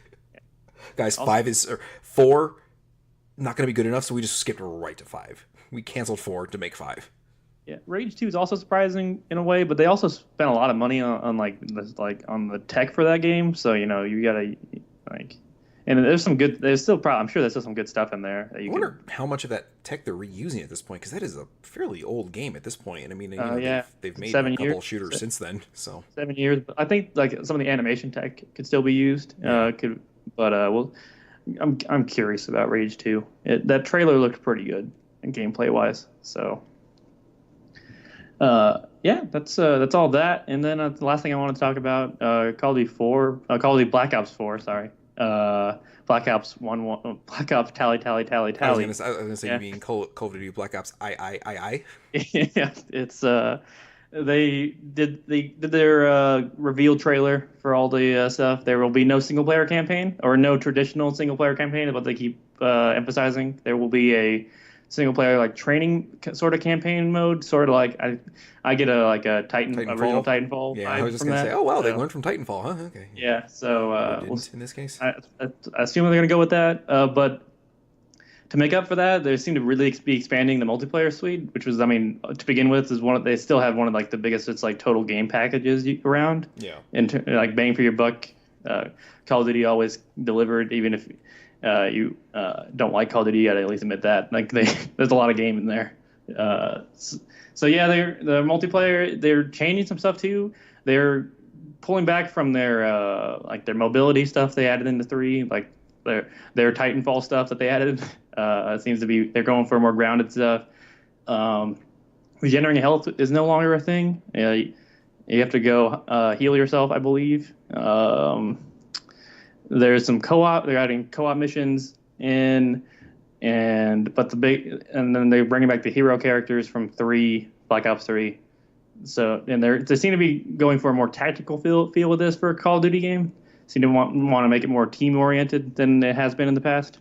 4 not going to be good enough, so we just skipped right to 5. We canceled 4 to make 5. Yeah, Rage 2 is also surprising in a way, but they also spent a lot of money on on the tech for that game. So you gotta and there's some good. There's still I'm sure there's still some good stuff in there. I wonder how much of that tech they're reusing at this point, because that is a fairly old game at this point. And I mean, they've made a couple shooters since then. So 7 years. But I think some of the animation tech could still be used. I'm curious about Rage 2. That trailer looked pretty good and gameplay wise. So that's all that. And then the last thing I want to talk about, Call of Duty Black Ops 4. Sorry. Black Ops 1, Black Ops tally. I was gonna say you mean Call of Duty Black Ops I. Yeah, it's they did their reveal trailer for all the stuff. There will be no single player campaign or no traditional single player campaign, but they keep emphasizing there will be a single player training sort of campaign mode, sort of like I get a original Titanfall. Yeah, I was just gonna say, oh wow, they learned from Titanfall, huh? Okay. Yeah, so in this case, I assume they're gonna go with that. But to make up for that, they seem to really be expanding the multiplayer suite, which was, to begin with, they still have one of the biggest total game packages around. Yeah. And bang for your buck, Call of Duty always delivered, even if you don't like Call of Duty, you gotta at least admit that. There's a lot of game in there. So yeah, the multiplayer, they're changing some stuff too. They're pulling back from their mobility stuff they added into 3, their Titanfall stuff that they added. It seems to be they're going for more grounded stuff. Regenerating health is no longer a thing. You have to go heal yourself, I believe. There's some co-op. They're adding co-op missions in, and then they're bringing back the hero characters from Black Ops 3. So they seem to be going for a more tactical feel with this for a Call of Duty game. Seem to want to make it more team oriented than it has been in the past,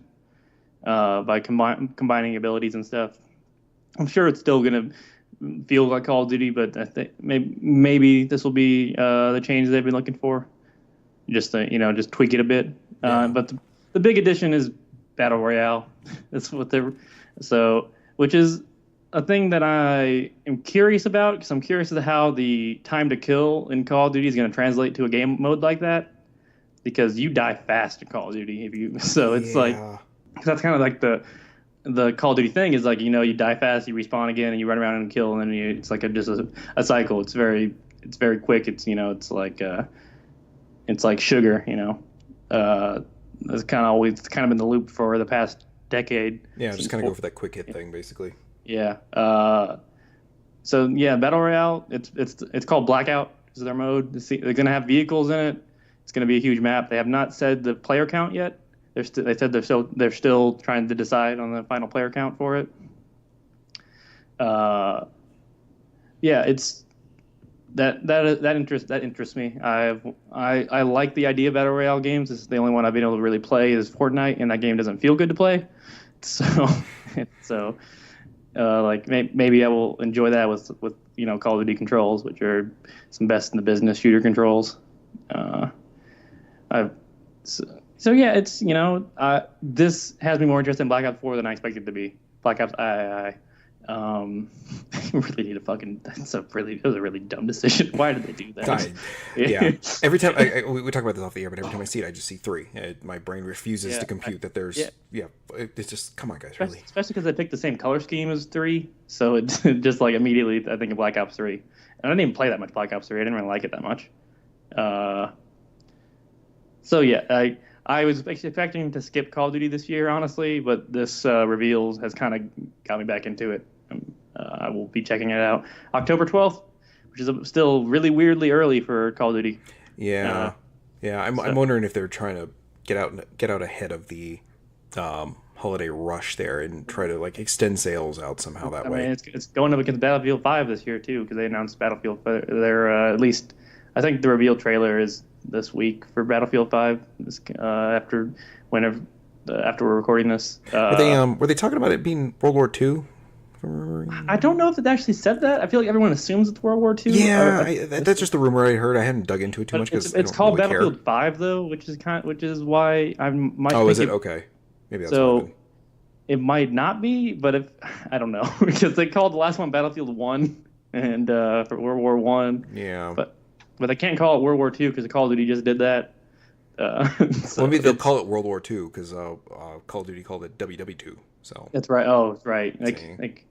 by combining abilities and stuff. I'm sure it's still gonna feel like Call of Duty, but I think maybe this will be the change they've been looking for. Just tweak it a bit. Yeah. But the big addition is Battle Royale. That's what which is a thing that I am curious about, because I'm curious as to how the time to kill in Call of Duty is going to translate to a game mode like that, because you die fast in Call of Duty it's that's kind of the Call of Duty thing is you die fast, you respawn again, and you run around and kill, and then it's just a cycle. It's very quick. It's it's like sugar, It's kind of been the loop for the past decade. Yeah, just kind of go for that quick hit thing, basically. Yeah. So yeah, Battle Royale. It's called Blackout is their mode. They're gonna have vehicles in it. It's gonna be a huge map. They have not said the player count yet. They said they're still trying to decide on the final player count for it. Yeah, it's. That interests me. I like the idea of Battle Royale games. It's the only one I've been able to really play is Fortnite, and that game doesn't feel good to play. So maybe I will enjoy that with Call of Duty controls, which are some best in the business shooter controls. So yeah, it's this has me more interested in Black Ops 4 than I expected it to be. Black Ops I. Really need to fucking. It was a really dumb decision. Why did they do that? Yeah. Every time we talk about this off the air, but every time I see it, I just see 3. My brain refuses Yeah, to compute that there's. Yeah. It's just come on, guys, really. especially because they picked the same color scheme as 3, so it just like immediately I think of Black Ops 3. And I didn't even play that much Black Ops 3. I didn't really like it that much. So yeah, I was expecting to skip Call of Duty this year, honestly, but this reveals has kind of got me back into it. I will be checking it out October 12th, which is still really weirdly early for Call of Duty. Yeah, I'm wondering if they're trying to get out ahead of the holiday rush there and try to like extend sales out somehow that way. I mean, it's going up against Battlefield 5 this year too, because they announced Battlefield. They're at least I think the reveal trailer is this week for Battlefield 5. After we're recording this. Were they talking about it being World War II? I don't know if it actually said that. I feel like everyone assumes it's World War II. Yeah, that's just the rumor I heard. I hadn't dug into it too much because it's called really Battlefield care. 5 though, which is why I might. Oh, is it okay? Maybe that's so. It might not be, but I don't know because they called the last one Battlefield 1 and for World War 1. Yeah, but they can't call it World War 2 because Call of Duty just did that. So maybe they'll call it World War 2 because Call of Duty called it WW2. So that's right. Oh, that's right.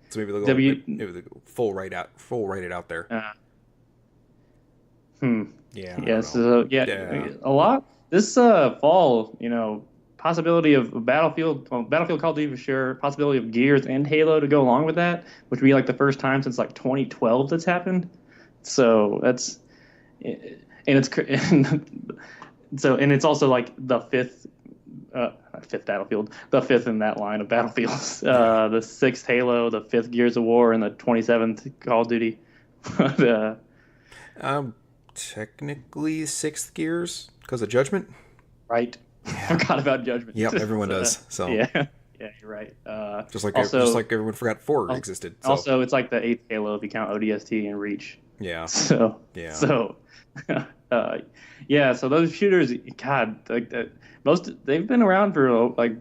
So maybe they'll go full write it out there. Yeah. Yeah. So a lot this fall. Possibility of Battlefield Call of Duty for sure. Possibility of Gears and Halo to go along with that, which would be like the first time since like 2012 that's happened. So that's and it's also like the fifth Battlefield, the fifth in that line of battlefields. The sixth Halo, the fifth Gears of War, and the 27th Call of Duty. Technically sixth Gears because of Judgment. Right. I forgot about Judgment. Yep, everyone does. So yeah, you're right. Just like everyone forgot 4 existed. So. Also, it's like the 8th Halo if you count ODST and Reach. Yeah. So so those shooters, God, like they've been around for like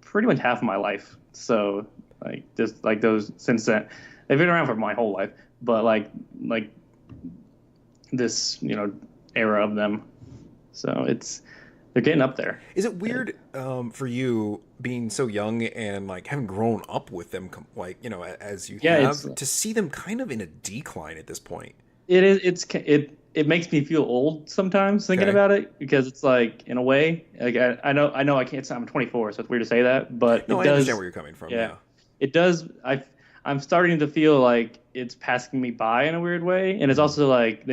pretty much half of my life. So like just like those since then, they've been around for my whole life. But like this era of them, so they're getting up there. Is it weird for you being so young and like having grown up with them, as you have, to see them kind of in a decline at this point? It is. It makes me feel old sometimes thinking about it because it's like in a way, like I know I can't. I'm 24, so it's weird to say that, but I understand where you're coming from. Yeah, it does. I'm starting to feel like it's passing me by in a weird way, and it's also like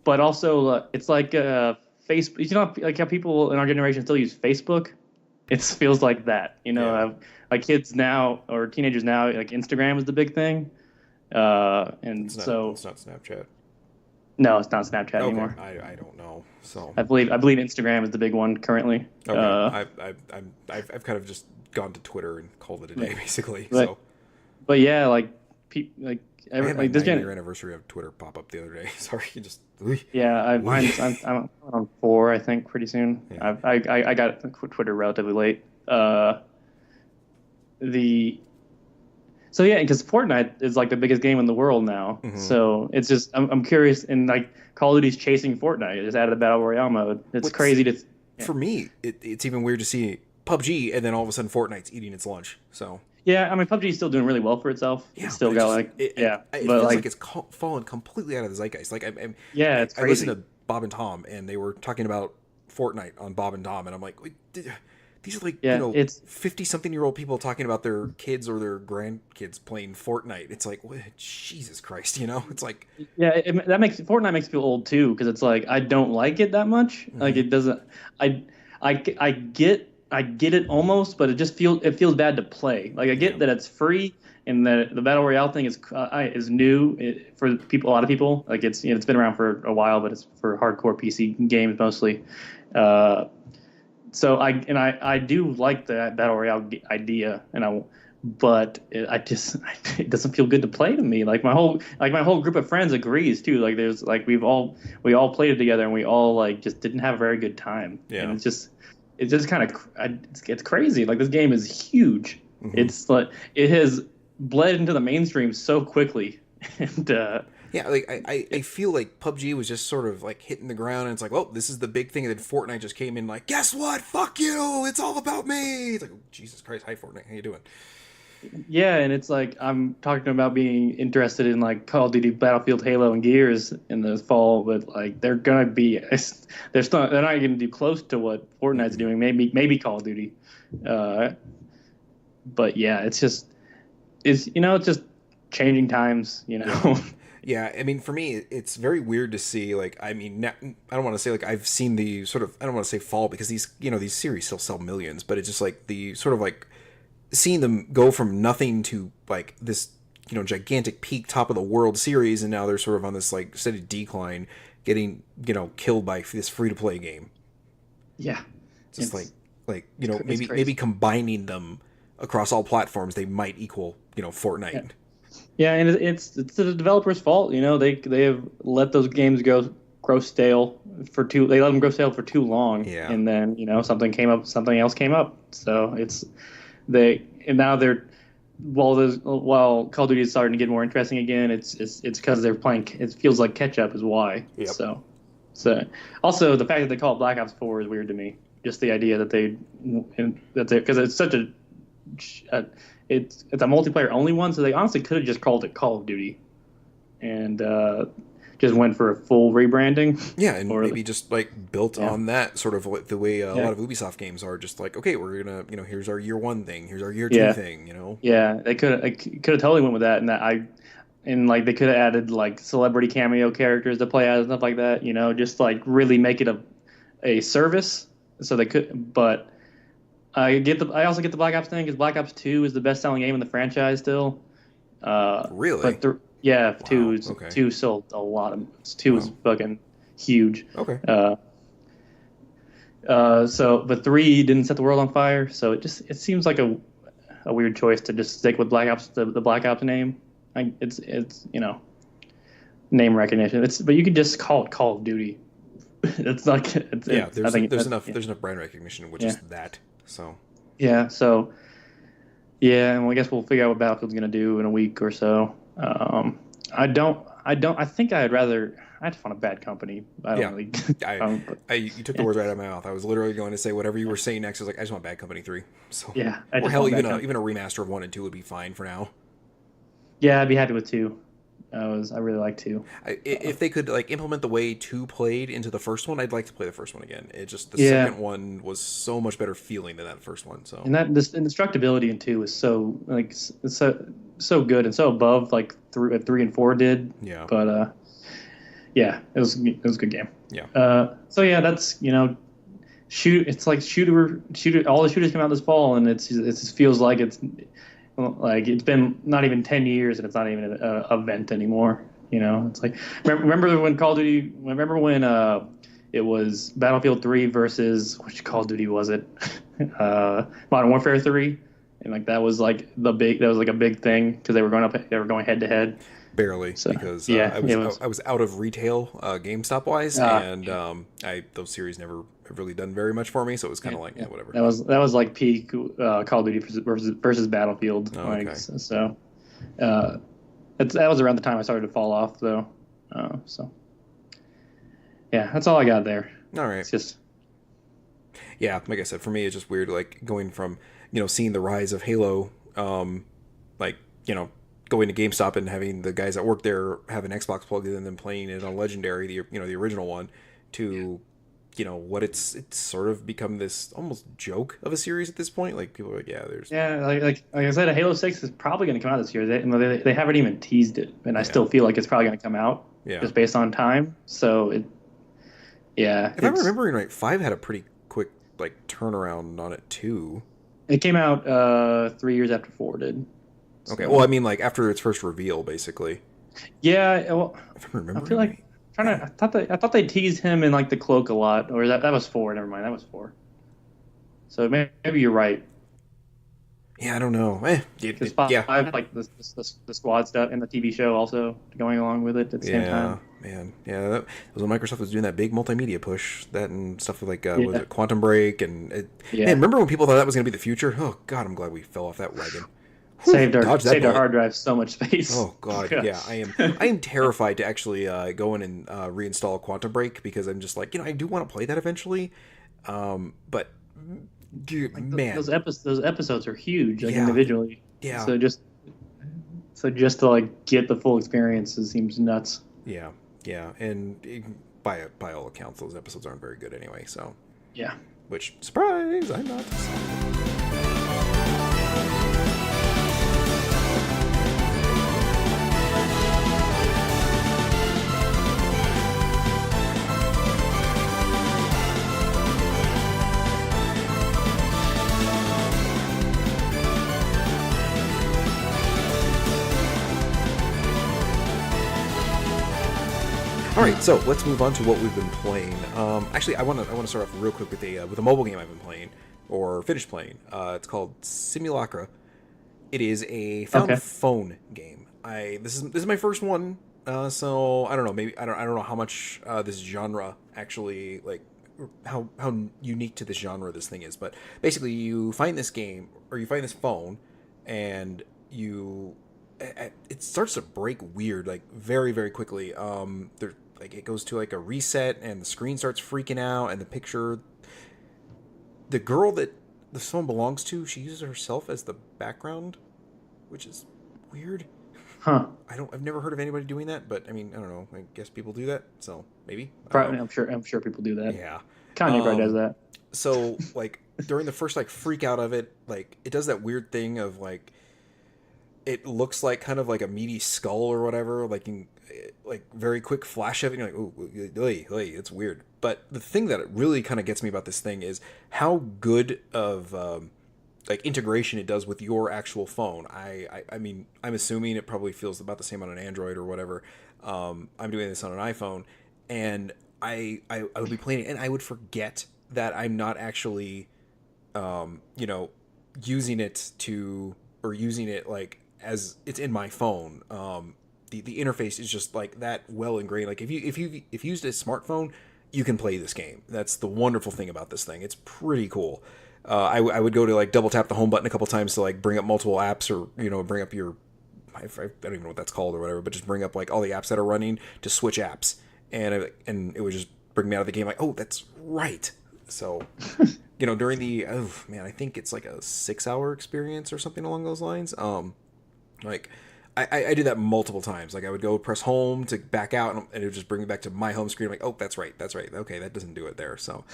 but also it's like Facebook. Like how people in our generation still use Facebook. It feels like that. Like kids now or teenagers now, like Instagram is the big thing. It's not Snapchat. No, it's not Snapchat anymore. I don't know. So I believe Instagram is the big one currently. Okay. I've kind of just gone to Twitter and called it a day basically. But yeah, like I had my 9-year anniversary of Twitter pop up the other day. Sorry, just yeah. I'm on 4, I think, pretty soon. Yeah. I got Twitter relatively late. So yeah, because Fortnite is like the biggest game in the world now. Mm-hmm. So it's just I'm curious, and like Call of Duty's chasing Fortnite. It just added a battle royale mode. It's crazy to. Yeah. For me, it's even weird to see PUBG and then all of a sudden Fortnite's eating its lunch. So. Yeah, I mean PUBG is still doing really well for itself. Yeah, it's still got it feels like it's fallen completely out of the zeitgeist. Like it's crazy. I listened to Bob and Tom, and they were talking about Fortnite on Bob and Tom, and I'm like, these are like 50-something-year-old people talking about their kids or their grandkids playing Fortnite. It's like, Jesus Christ, It's like Fortnite makes me feel old too because it's like I don't like it that much. Mm-hmm. Like it doesn't. I get it almost, but it feels bad to play. Like I get that it's free and that the battle royale thing is new for a lot of people. Like it's been around for a while, but it's for hardcore PC games mostly. So I do like the battle royale idea, but it doesn't feel good to play to me. Like my whole group of friends agrees too. Like there's like we all played it together and we all like just didn't have a very good time. Yeah. And it's just kind of it's crazy. Like this game is huge. Mm-hmm. It's like it has bled into the mainstream so quickly, and Yeah, like I feel like PUBG was just sort of like hitting the ground, and it's like, well, this is the big thing, and then Fortnite just came in like, guess what? Fuck you! It's all about me. It's like, oh, Jesus Christ, hi Fortnite, how you doing? yeah, and it's like I'm talking about being interested in like Call of Duty, Battlefield, Halo, and Gears in the fall, but like they're not going to do close to what Fortnite's doing. Maybe Call of Duty, but yeah, it's just changing times. Yeah, I mean, for me, it's very weird to see. Like, I mean, I don't want to say like I've seen the sort of, I don't want to say fall because these series still sell millions, but it's just like the sort of like seeing them go from nothing to like this gigantic peak top of the world series, and now they're sort of on this like steady decline, getting killed by this free to play game. Yeah, Just like it's maybe combining them across all platforms, they might equal Fortnite. Yeah. Yeah, and it's the developers' fault. They have let those games grow stale for too. They let them grow stale for too long. Yeah. And then something else came up. So now they're while Call of Duty is starting to get more interesting again. It's because they're playing. It feels like catch up is why. Yep. So also the fact that they call it Black Ops 4 is weird to me. Just the idea that because it's such a it's a multiplayer only one, so they honestly could have just called it Call of Duty, and just went for a full rebranding. Yeah, and maybe just like built on that sort of the way a lot of Ubisoft games are. Just like, okay, we're gonna here's our year one thing, here's our year two thing. Yeah, they could have totally went with that, and like they could have added like celebrity cameo characters to play as and stuff like that. Just like really make it a service. So they could, but. I also get the Black Ops thing because Black Ops 2 is the best selling game in the franchise still. Really? But Wow. 2 sold a lot of. 2 is fucking huge. Okay. But 3 didn't set the world on fire, so it seems like a weird choice to just stick with Black Ops, the Black Ops name. It's name recognition. But you could just call it Call of Duty. It's not. There's enough brand recognition, which is that. So yeah, and I guess we'll figure out what Battlefield's gonna do in a week or so. I think I'd just want a bad company. I don't really. You took the words right out of my mouth. I was literally going to say whatever you were saying next. I was like, I just want Bad Company 3. So yeah, or hell, even a remaster of 1 and 2 would be fine for now. Yeah, I'd be happy with 2. I really like 2. If they could like implement the way 2 played into the first one, I'd like to play the first one again. It just the second one was so much better feeling than that first one. So and this indestructibility in 2 is so like so good and so above like 3 and 4 did. Yeah. But yeah, it was a good game. Yeah. So yeah, that's it's like shooter. All the shooters come out this fall, and it just feels like it's been not even 10 years and it's not even an event anymore. It's like remember when Call of Duty? Remember when it was Battlefield 3 versus which Call of Duty was it? Modern Warfare 3, and like that was like a big thing because they were going head to head. Barely, so, because I was out of retail GameStop wise, and those series never have really done very much for me, so it was kind of like whatever. That was like peak Call of Duty versus Battlefield. Oh, okay. So that was around the time I started to fall off though. So yeah, that's all I got there. All right. It's just like I said, for me it's just weird, like going from seeing the rise of Halo, going to GameStop and having the guys that work there have an Xbox plugged in and then playing it on Legendary, the original one, to what it's sort of become this almost joke of a series at this point. Like people are like, like I said, a Halo 6 is probably going to come out this year. They haven't even teased it, and I still feel like it's probably going to come out just based on time. So if I'm remembering right, 5 had a pretty quick like turnaround on it too. It came out 3 years after 4 did. Okay, well, I mean, like after its first reveal, basically. Yeah, well, if I remember, I feel like I thought they teased him in like the cloak a lot, or that was 4. Never mind, that was 4. So maybe you're right. Yeah, I don't know. Because Yeah, five like the squad stuff and the TV show also going along with it at the same yeah, time. man. Yeah, that was when Microsoft was doing that big multimedia push. That and stuff like was Yeah, it Quantum Break and man, yeah. remember when people thought that was going to be the future? Oh God, I'm glad we fell off that wagon. Whew, dodge that Saved our bullet. hard drive so much space. Oh God, yeah, Gosh. I am terrified to actually go in and reinstall Quantum Break because I'm just like I do want to play that eventually, but Like man, those episodes are huge, like yeah, individually. yeah, So just to like get the full experience, it seems nuts. yeah, yeah, and by all accounts, those episodes aren't very good anyway. So, Yeah. which surprise, I'm not. All right, so let's move on to what we've been playing. Actually, I want to start off real quick with a mobile game I've been playing or finished playing. It's called Simulacra. It is a found Okay. phone game. This is my first one, so I don't know. Maybe I don't know how much this genre actually like how unique to this genre this thing is. But basically, you find this game or you find this phone, and it starts to break weird like very quickly. There like it goes to like a reset, and the screen starts freaking out, and the girl that the phone belongs to, she uses herself as the background, which is weird. Huh. I've never heard of anybody doing that, but I mean, I don't know. I guess people do that, so maybe I don't know. Probably, I'm sure people do that. Yeah. Kanye probably does Um. that. So like during the first like freak out of it, like it does that weird thing of like it looks like kind of like a meaty skull or whatever, like in like very quick flash of it. And you're like, oh, it's weird. But the thing that really kind of gets me about this thing is how good of like integration it does with your actual phone. I mean, I'm assuming it probably feels about the same on an Android or whatever. I'm doing this on an iPhone, and I would be playing it, and I would forget that I'm not actually, you know, using it to or using it like as it's in my phone. The interface is just like that well ingrained. Like if you used a smartphone, you can play this game. That's the wonderful thing about this thing. It's pretty cool. I would go to like double tap the home button a couple times to like bring up multiple apps or bring up your I don't even know what that's called or whatever, but just bring up like all the apps that are running to switch apps, and it would just bring me out of the game like, oh, that's right. So during the I think it's like a 6 hour experience or something along those lines. Like I did that multiple times. Like I would go press home to back out, and it would just bring me back to my home screen. I'm like, oh, that's right. Okay, that doesn't do it there. So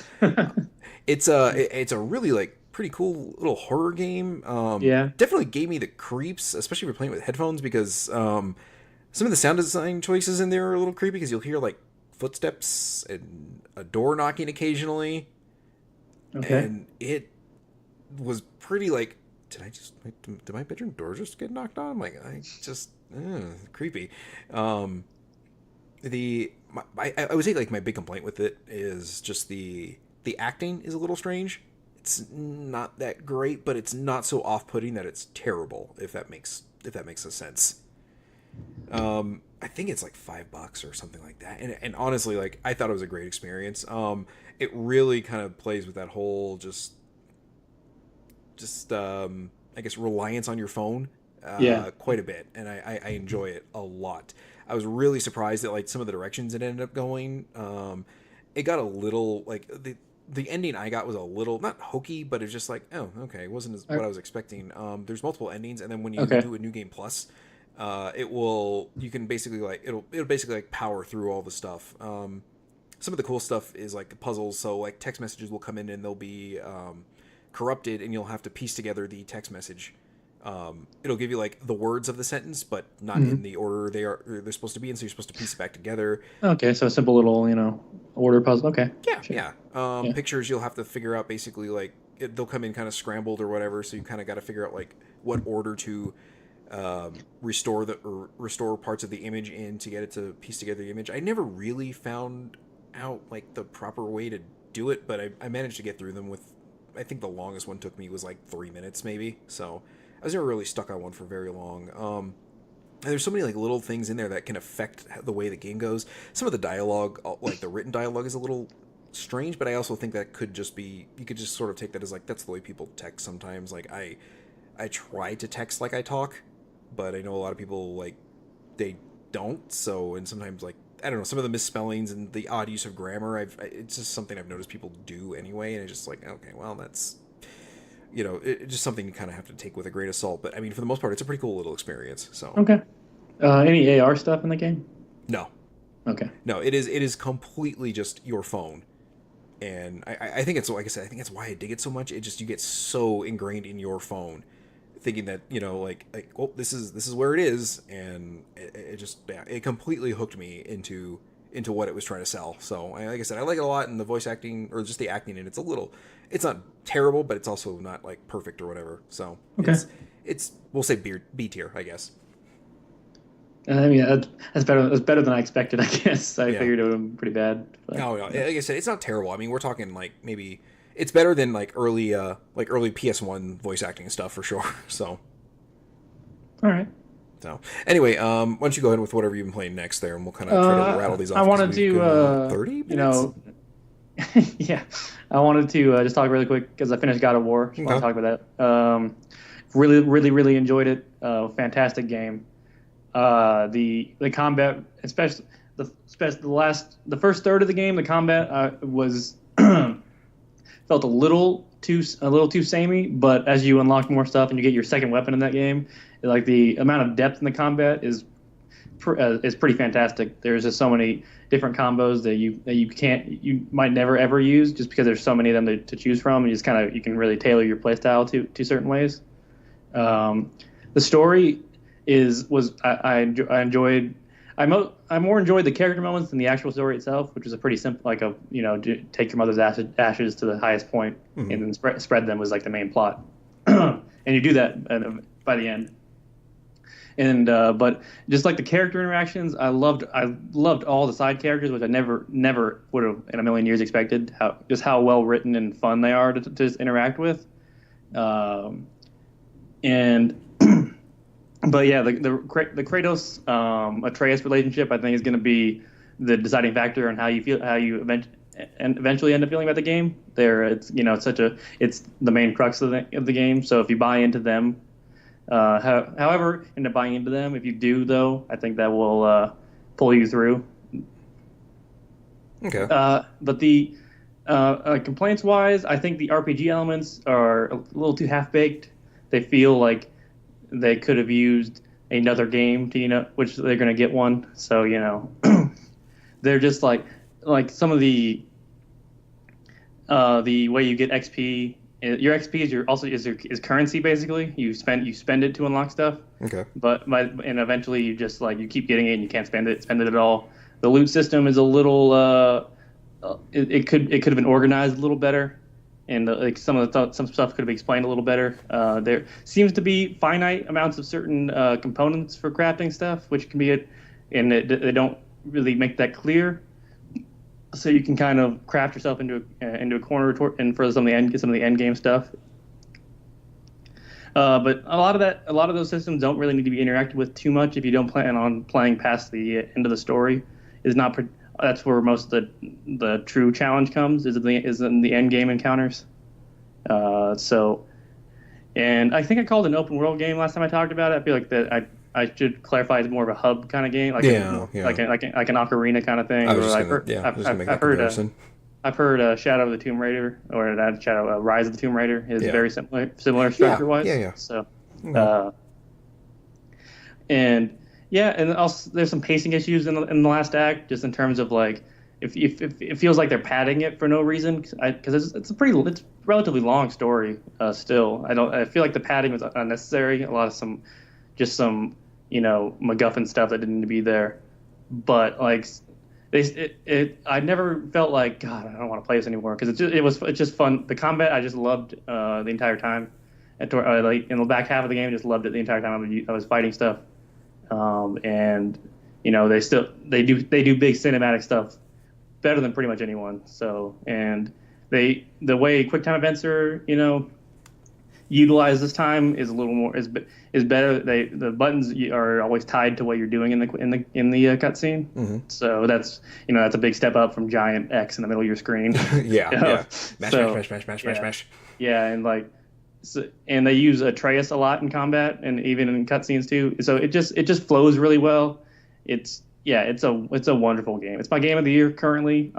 it's a really like pretty cool little horror game. Yeah. Definitely gave me the creeps, especially if you're playing with headphones, because some of the sound design choices in there are a little creepy because you'll hear like footsteps and a door knocking occasionally, Okay. and it was pretty like did my bedroom door just get knocked on? I'm like, I just creepy. I would say like my big complaint with it is just the acting is a little strange. It's not that great, but it's not so off-putting that it's terrible. If that makes a sense. I think it's like $5 or something like that. And honestly, like I thought it was a great experience. It really kind of plays with that whole just I guess reliance on your phone Yeah. quite a bit, and I enjoy it a lot. I was really surprised at like some of the directions it ended up going. It got a little like the ending I got was a little not hokey, but it's just like, oh, okay, it wasn't what I was expecting. There's multiple endings, and then when you Okay. do a new game plus, you can basically like it'll basically like power through all the stuff. Some of the cool stuff is like the puzzles. So like text messages will come in and they'll be corrupted, and you'll have to piece together the text message. It'll give you like the words of the sentence, but not in the order they're supposed to be in. So you're supposed to piece it back together. Okay. So a simple little, order puzzle. Okay. Yeah, Sure. yeah. Yeah. Pictures you'll have to figure out basically like they'll come in kind of scrambled or whatever. So you kind of got to figure out like what order to restore parts of the image in to get it to piece together the image. I never really found out like the proper way to do it, but I managed to get through them with I think the longest one took me was like 3 minutes maybe. So I was never really stuck on one for very long. And there's so many like little things in there that can affect the way the game goes. Some of the dialogue, like the written dialogue, is a little strange, but I also think that could just be, you could just sort of take that as like that's the way people text sometimes. Like I try to text like I talk, but I know a lot of people like they don't. So, and sometimes like I don't know, some of the misspellings and the odd use of grammar, it's just something I've noticed people do anyway, and it's just like, okay, well, that's, it's just something you kind of have to take with a grain of salt. But I mean, for the most part, it's a pretty cool little experience. So Okay. Any AR stuff in the game? no, Okay. no, it is completely just your phone, and I think it's, like I said, I think that's why I dig it so much. It just, you get so ingrained in your phone, thinking that like oh, this is where it is, and it just, yeah, it completely hooked me into what it was trying to sell. So like I said, I like it a lot, and the voice acting, or just the acting in it's it's not terrible, but it's also not like perfect or whatever. So Okay. it's we'll say B tier, I guess. I mean, that's better. That's better than I expected. I guess I figured it would be pretty bad. But, No, like I said, it's not terrible. I mean, we're talking like maybe it's better than like early PS1 voice acting stuff for sure. So all right. So anyway, why don't you go ahead with whatever you've been playing next there, and we'll kind of try to rattle these off. I wanted to 30 minutes. Yeah, I wanted to just talk really quick because I finished God of War. Just want to talk about that. Really, really, really enjoyed it. Fantastic game. The combat, especially the first third of the game, the combat was felt a little too samey. But as you unlock more stuff and you get your second weapon in that game, like the amount of depth in the combat is pretty fantastic. There's just so many different combos that you might never ever use just because there's so many of them to choose from. And you can really tailor your playstyle to certain ways. The story I enjoyed. I more enjoyed the character moments than the actual story itself, which was a pretty simple, like take your mother's ashes to the highest point and then spread them was like the main plot, and you do that by the end. And but just like the character interactions, I loved all the side characters, which I never would have in a million years expected. How well written and fun they are to just interact with, and. But yeah, the Kratos Atreus relationship, I think, is going to be the deciding factor on how you eventually end up feeling about the game. It's the main crux of the game. So if you buy into them, however, end up buying into them. If you do, though, I think that will pull you through. Okay. But the complaints wise, I think the RPG elements are a little too half baked. They feel like they could have used another game to, which they're going to get one. So, they're just like some of the way you get XP. Your XP is currency basically. You spend it to unlock stuff. Okay. And eventually you just you keep getting it and you can't spend it at all. The loot system is a little. It could have been organized a little better. And some stuff could have been explained a little better. There seems to be finite amounts of certain components for crafting stuff, which can be and they don't really make that clear. So you can kind of craft yourself into a corner and for some of the end game stuff. But a lot of those systems don't really need to be interacted with too much if you don't plan on playing past the end of the story. That's where most of the true challenge comes, is in the end game encounters. And I think I called it an open world game last time I talked about it. I feel like that I should clarify it's more of a hub kind of game, like an ocarina kind of thing. I've heard Shadow of the Tomb Raider, or Rise of the Tomb Raider is very similar structure wise. Yeah. So, and also there's some pacing issues in the last act, just in terms of if it feels like they're padding it for no reason, because it's relatively long story still. I feel like the padding was unnecessary. A lot of some MacGuffin stuff that didn't need to be there, but I never felt like, God, I don't want to play this anymore, because it's just fun. The combat I just loved the entire time. In the back half of the game, I just loved it the entire time I was fighting stuff. And they do big cinematic stuff better than pretty much anyone. So, and the way QuickTime events are, utilize this time is a little more is better. The buttons are always tied to what you're doing in the cutscene. Mm-hmm. So that's a big step up from giant X in the middle of your screen. Yeah, yeah. Mash, So, mash, mash, mash, mash, yeah. mash. Yeah, and they use Atreus a lot in combat and even in cutscenes too. So it just flows really well. It's a wonderful game. It's my game of the year currently.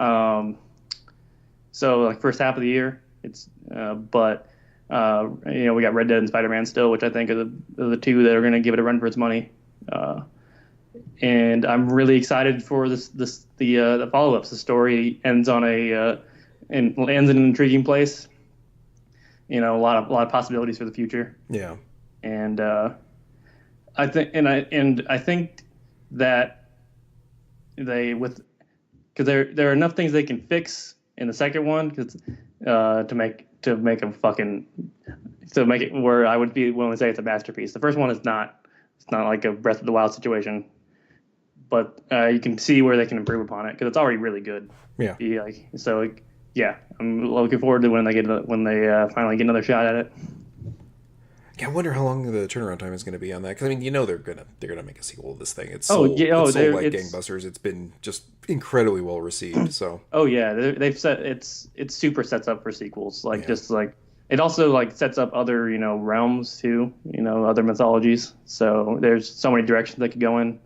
So like first half of the year, but we got Red Dead and Spider-Man still, which I think are the two that are going to give it a run for its money. And I'm really excited for the follow-ups. The story ends and lands in an intriguing place. A lot of possibilities for the future. Yeah. And I think that because there are enough things they can fix in the second one to make it where I would be willing to say it's a masterpiece. The first one is not. It's not like a Breath of the Wild situation, but you can see where they can improve upon it because it's already really good. Yeah. Yeah, I'm looking forward to when they finally get another shot at it. Yeah, I wonder how long the turnaround time is going to be on that. Because they're gonna make a sequel to this thing. It's Oh, sold, yeah, it's sold like gangbusters. It's been just incredibly well received. So Oh yeah, they've set it's super sets up for sequels. Yeah. It also sets up other realms too. Other mythologies. So there's so many directions they could go in.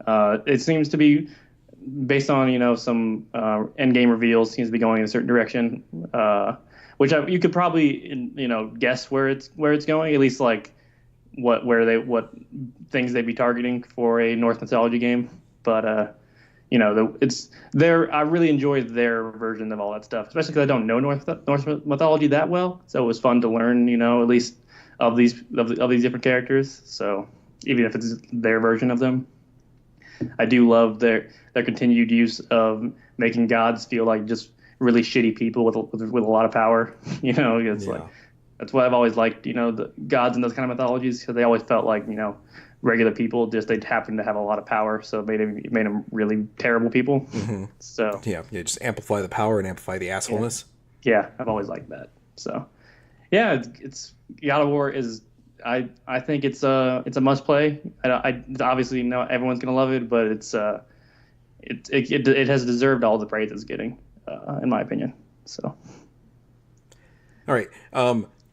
It seems to be based on some end game reveals. Seems to be going in a certain direction. You could probably guess where it's going, at least like what things they'd be targeting for a Norse mythology game. But I really enjoyed their version of all that stuff, especially because I don't know Norse mythology that well. So it was fun to learn, at least of these different characters. So even if it's their version of them, I do love their continued use of making gods feel like just really shitty people with a lot of power. It's Yeah. like that's what I've always liked. The gods in those kind of mythologies, because they always felt like regular people, just they happened to have a lot of power, so it made them really terrible people. Mm-hmm. So yeah, just amplify the power and amplify the assholeness. yeah, I've always liked that. So yeah, it's God of War is. I think it's a must play. I obviously know everyone's gonna love it, but it has deserved all the praise it's getting, in my opinion. So. All right.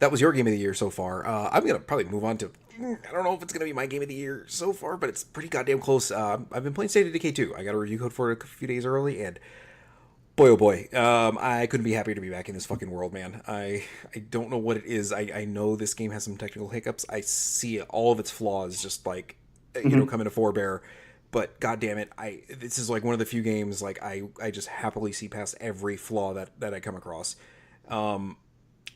That was your game of the year so far. I'm gonna probably move on to. I don't know if it's gonna be my game of the year so far, but it's pretty goddamn close. I've been playing State of Decay 2. I got a review code for it a few days early, and boy, oh boy, I couldn't be happier to be back in this fucking world, man. I don't know what it is. I know this game has some technical hiccups. I see all of its flaws just like coming to forebear. But god damn it, this is like one of the few games like I just happily see past every flaw that I come across.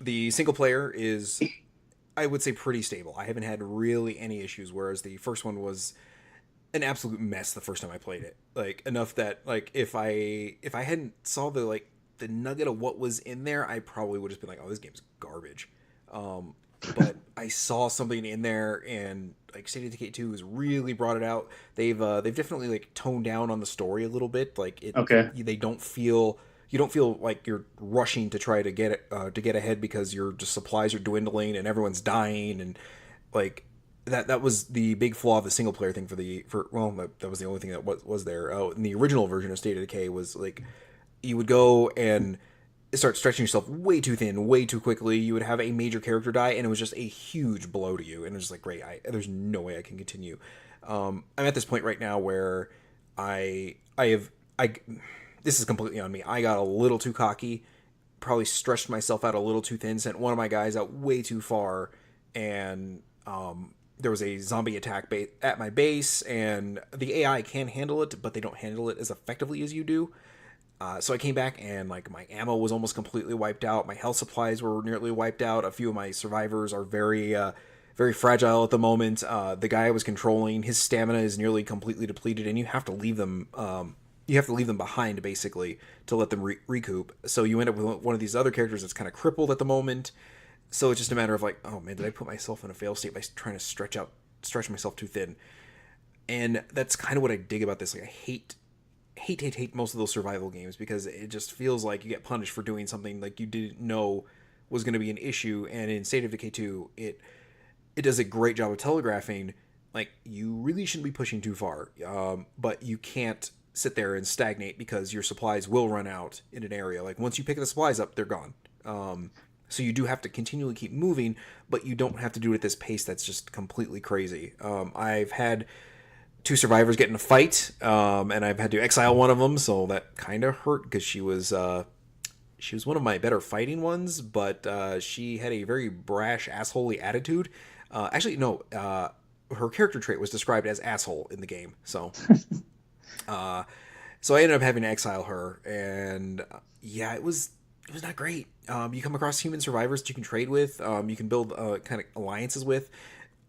The single player is, I would say, pretty stable. I haven't had really any issues, whereas the first one was an absolute mess the first time I played it. Like enough that like if I hadn't saw the nugget of what was in there, I probably would have been like, oh, this game's garbage. But I saw something in there, and like State of Decay 2 has really brought it out. They've definitely like toned down on the story a little bit. Like you don't feel like you're rushing to try to get ahead because your just supplies are dwindling and everyone's dying, and like that was the big flaw of the single player thing that was the only thing that was there. Oh, in the original version of State of Decay was like you would go and start stretching yourself way too thin, way too quickly. You would have a major character die, and it was just a huge blow to you. And it was just like, great, there's no way I can continue. I'm at this point right now where this is completely on me. I got a little too cocky, probably stretched myself out a little too thin, sent one of my guys out way too far, and there was a zombie attack at my base, and the AI can handle it, but they don't handle it as effectively as you do. So I came back and like my ammo was almost completely wiped out. My health supplies were nearly wiped out. A few of my survivors are very, very fragile at the moment. The guy I was controlling, his stamina is nearly completely depleted, and you have to leave them. You have to leave them behind basically to let them recoup. So you end up with one of these other characters that's kind of crippled at the moment. So it's just a matter of like, oh man, did I put myself in a fail state by trying to stretch myself too thin? And that's kind of what I dig about this. Like I hate hate most of those survival games because it just feels like you get punished for doing something like you didn't know was going to be an issue. And in State of Decay 2, it does a great job of telegraphing like you really shouldn't be pushing too far, but you can't sit there and stagnate because your supplies will run out in an area. Like once you pick the supplies up, they're gone. So you do have to continually keep moving, but you don't have to do it at this pace that's just completely crazy. I've had two survivors get in a fight, and I've had to exile one of them, so that kind of hurt because she was one of my better fighting ones, but she had a very brash, assholey attitude. Actually, no, her character trait was described as asshole in the game, so so I ended up having to exile her, and yeah, it was not great. You come across human survivors that you can trade with, you can build kind of alliances with,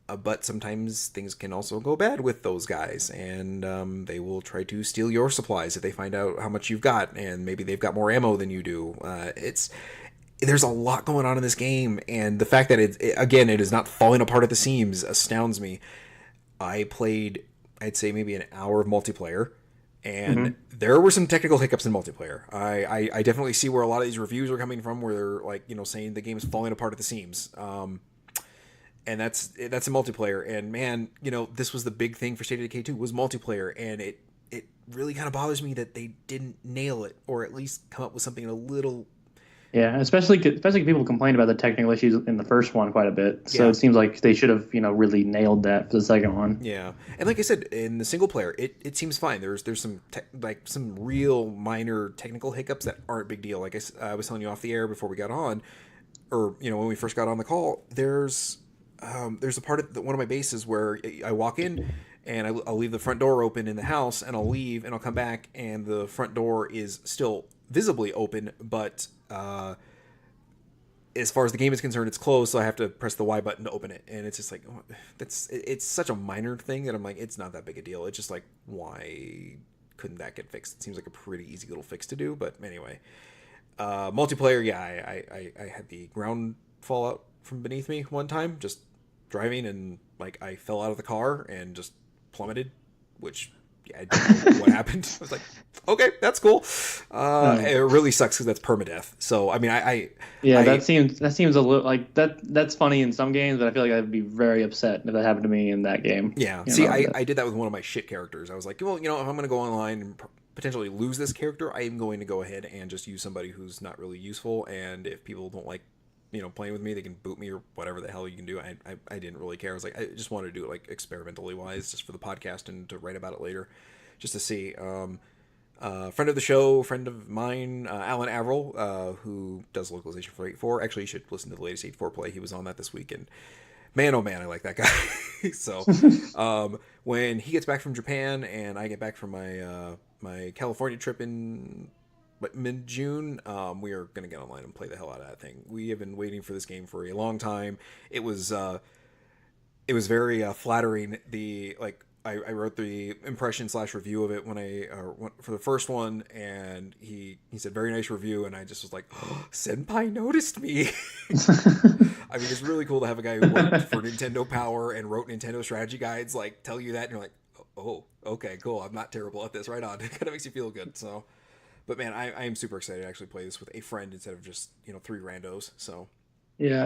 but sometimes things can also go bad with those guys, and they will try to steal your supplies if they find out how much you've got, and maybe they've got more ammo than you do. There's a lot going on in this game, and the fact that it is not falling apart at the seams astounds me. I played, I'd say maybe an hour of multiplayer, and there were some technical hiccups in multiplayer. I definitely see where a lot of these reviews are coming from, where they're like, saying the game is falling apart at the seams. And that's a multiplayer. And man, this was the big thing for State of Decay 2 was multiplayer, and it really kind of bothers me that they didn't nail it, or at least come up with something a little. Yeah, especially people complained about the technical issues in the first one quite a bit. So It seems like they should have, really nailed that for the second one. Yeah, and like I said, in the single player, it seems fine. There's some some real minor technical hiccups that aren't a big deal. Like I was telling you off the air before we got on, or when we first got on the call, there's a part of one of my bases where I walk in and I'll leave the front door open in the house, and I'll leave and I'll come back and the front door is still visibly open, but as far as the game is concerned, it's closed, so I have to press the Y button to open it. And it's just like, it's such a minor thing that I'm like, it's not that big a deal. It's just like, why couldn't that get fixed? It seems like a pretty easy little fix to do, but anyway. Multiplayer, yeah, I had the ground fall out from beneath me one time, just driving, and like I fell out of the car and just plummeted, which I don't know what happened. I was like, okay, that's cool. It really sucks because that's permadeath. So I mean, that seems a little like that's funny in some games, but I feel like I'd be very upset if that happened to me in that game. Yeah. I did that with one of my shit characters. I was like, well, if I'm going to go online and potentially lose this character, I am going to go ahead and just use somebody who's not really useful. And if people don't like, playing with me, they can boot me or whatever the hell you can do. I didn't really care. I was like, I just wanted to do it like experimentally wise, just for the podcast and to write about it later, just to see. Friend of the show, friend of mine, Alan Averill, who does localization for 8.4. Actually, you should listen to the latest 8.4 play. He was on that this week, and man, oh man, I like that guy. So when he gets back from Japan and I get back from my California trip in mid-June, we are going to get online and play the hell out of that thing. We have been waiting for this game for a long time. It was very flattering. I wrote the impression / review of it when I went for the first one, and he said very nice review, and I just was like, oh, Senpai noticed me. I mean, it's really cool to have a guy who worked for Nintendo Power and wrote Nintendo strategy guides like tell you that, and you're like, oh, okay, cool. I'm not terrible at this. Right on. It kind of makes you feel good. So. But man, I am super excited to actually play this with a friend instead of just 3 randos. So yeah,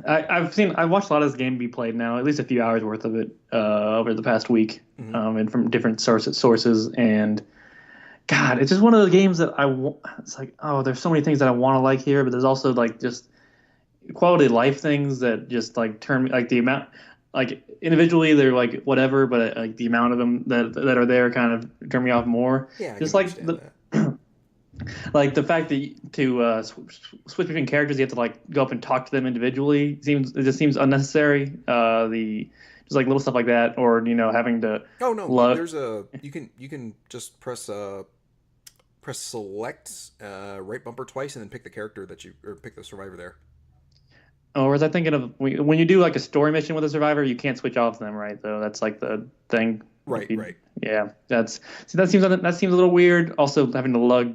I watched a lot of this game be played now, at least a few hours worth of it over the past week, and from different sources. And God, it's just one of those games that it's like, oh, there's so many things that I want to like here, but there's also like just quality of life things that just like turn me, like the amount. Like individually, they're like whatever, but like the amount of them that are there kind of turn me off more. Yeah, just like like the fact that to switch between characters, you have to like go up and talk to them individually. It just seems unnecessary. Just like little stuff like that, or having to. Oh no, there's you can just press select right bumper twice and then pick the character or pick the survivor there. Oh, or was I thinking of when you do like a story mission with a survivor, you can't switch off them, right? Though that's like the thing. Right. Yeah, that seems a little weird. Also, having to lug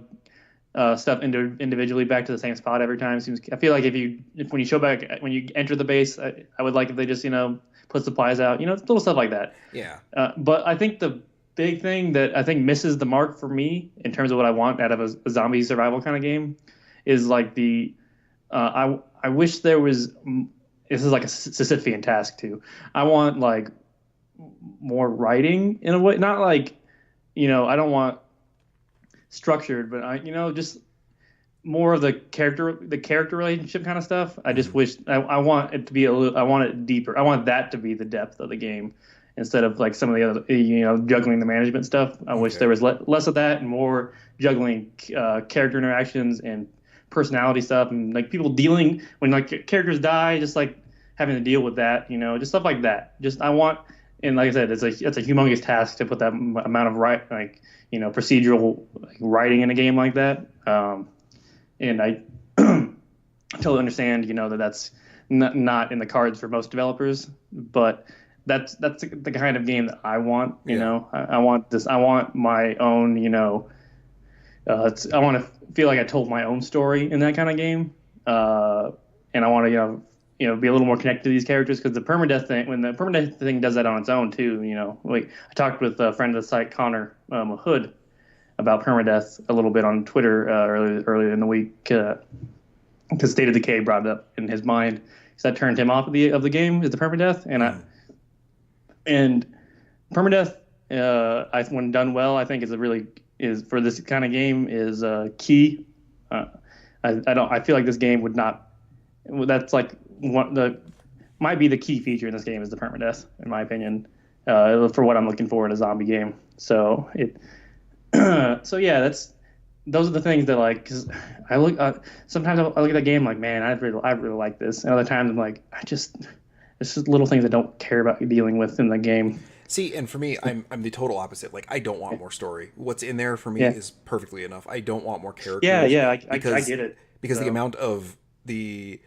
stuff individually back to the same spot every time seems. I feel like when you enter the base, I would like if they just put supplies out, little stuff like that. Yeah. But I think big thing that I think misses the mark for me in terms of what I want out of a zombie survival kind of game is like I wish there was. This is like a Sisyphean task too. I want like more writing in a way, not like I don't want structured, but just more of the character relationship kind of stuff. I just wish I want it to be I want it deeper. I want that to be the depth of the game instead of like some of the other juggling the management stuff. I wish there was less of that and more juggling character interactions and personality stuff and like people dealing when like characters die, just like having to deal with that, just stuff like that. Just I want, and like I said, it's a humongous task to put that amount of procedural writing in a game like that. And I totally understand, that's not in the cards for most developers, but that's the kind of game that I want. I want this. I want my own. I want to feel like I told my own story in that kind of game, and I want to be a little more connected to these characters because the permadeath thing does that on its own too. Like I talked with a friend of the site, Connor Hood, about permadeath a little bit on Twitter earlier in the week because State of Decay brought it up in his mind because that turned him off of the game is the permadeath and permadeath when done well I think is for this kind of game is key. I feel like this game would not. That's like might be the key feature in this game is the permadeath in my opinion for what I'm looking for in a zombie game. So so yeah, those are the things that like because I look sometimes I look at the game like man I really like this and other times I'm like it's just little things I don't care about dealing with in the game. See, and for me, I'm the total opposite. Like, I don't want more story. What's in there for me is perfectly enough. I don't want more characters. Yeah, I get it. Because the amount of the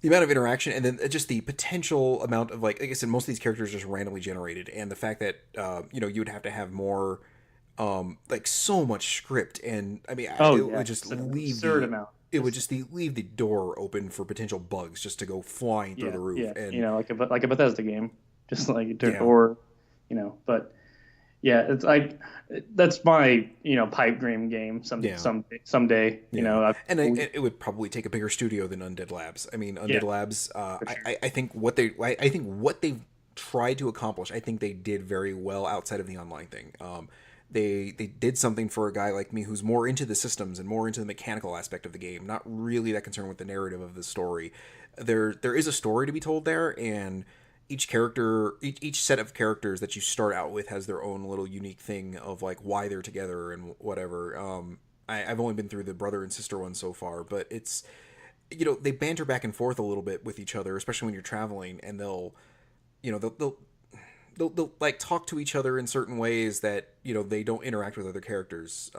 amount of interaction, and then just the potential amount of like I said, most of these characters are just randomly generated, and the fact that you would have to have more, like so much script, and I mean, it would just leave absurd amount. It would just leave the door open for potential bugs just to go flying through the roof. Yeah, and like a Bethesda game, just like or. But yeah, it's like that's my pipe dream game someday. It would probably take a bigger studio than Undead Labs. I mean, Undead Labs. Sure. I think what they've tried to accomplish, I think they did very well outside of the online thing. They did something for a guy like me who's more into the systems and more into the mechanical aspect of the game, not really that concerned with the narrative of the story. There is a story to be told there, and each character, each set of characters that you start out with has their own little unique thing of like why they're together and whatever. I've only been through the brother and sister one so far, but it's they banter back and forth a little bit with each other, especially when you're traveling, and they'll like talk to each other in certain ways that they don't interact with other characters.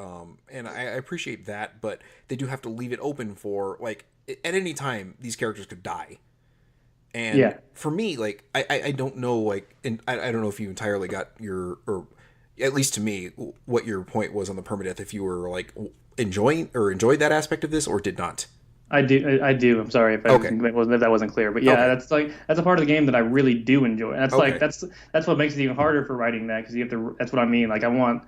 And I appreciate that, but they do have to leave it open for like at any time these characters could die. And for me, like, I don't know, like, and I don't know if you entirely got or at least to me, what your point was on the permadeath, if you were, like, enjoyed that aspect of this or did not. I do. I'm sorry if that wasn't clear. But yeah, that's a part of the game that I really do enjoy. And that's that's what makes it even harder for writing that because you have to, that's what I mean. Like, I want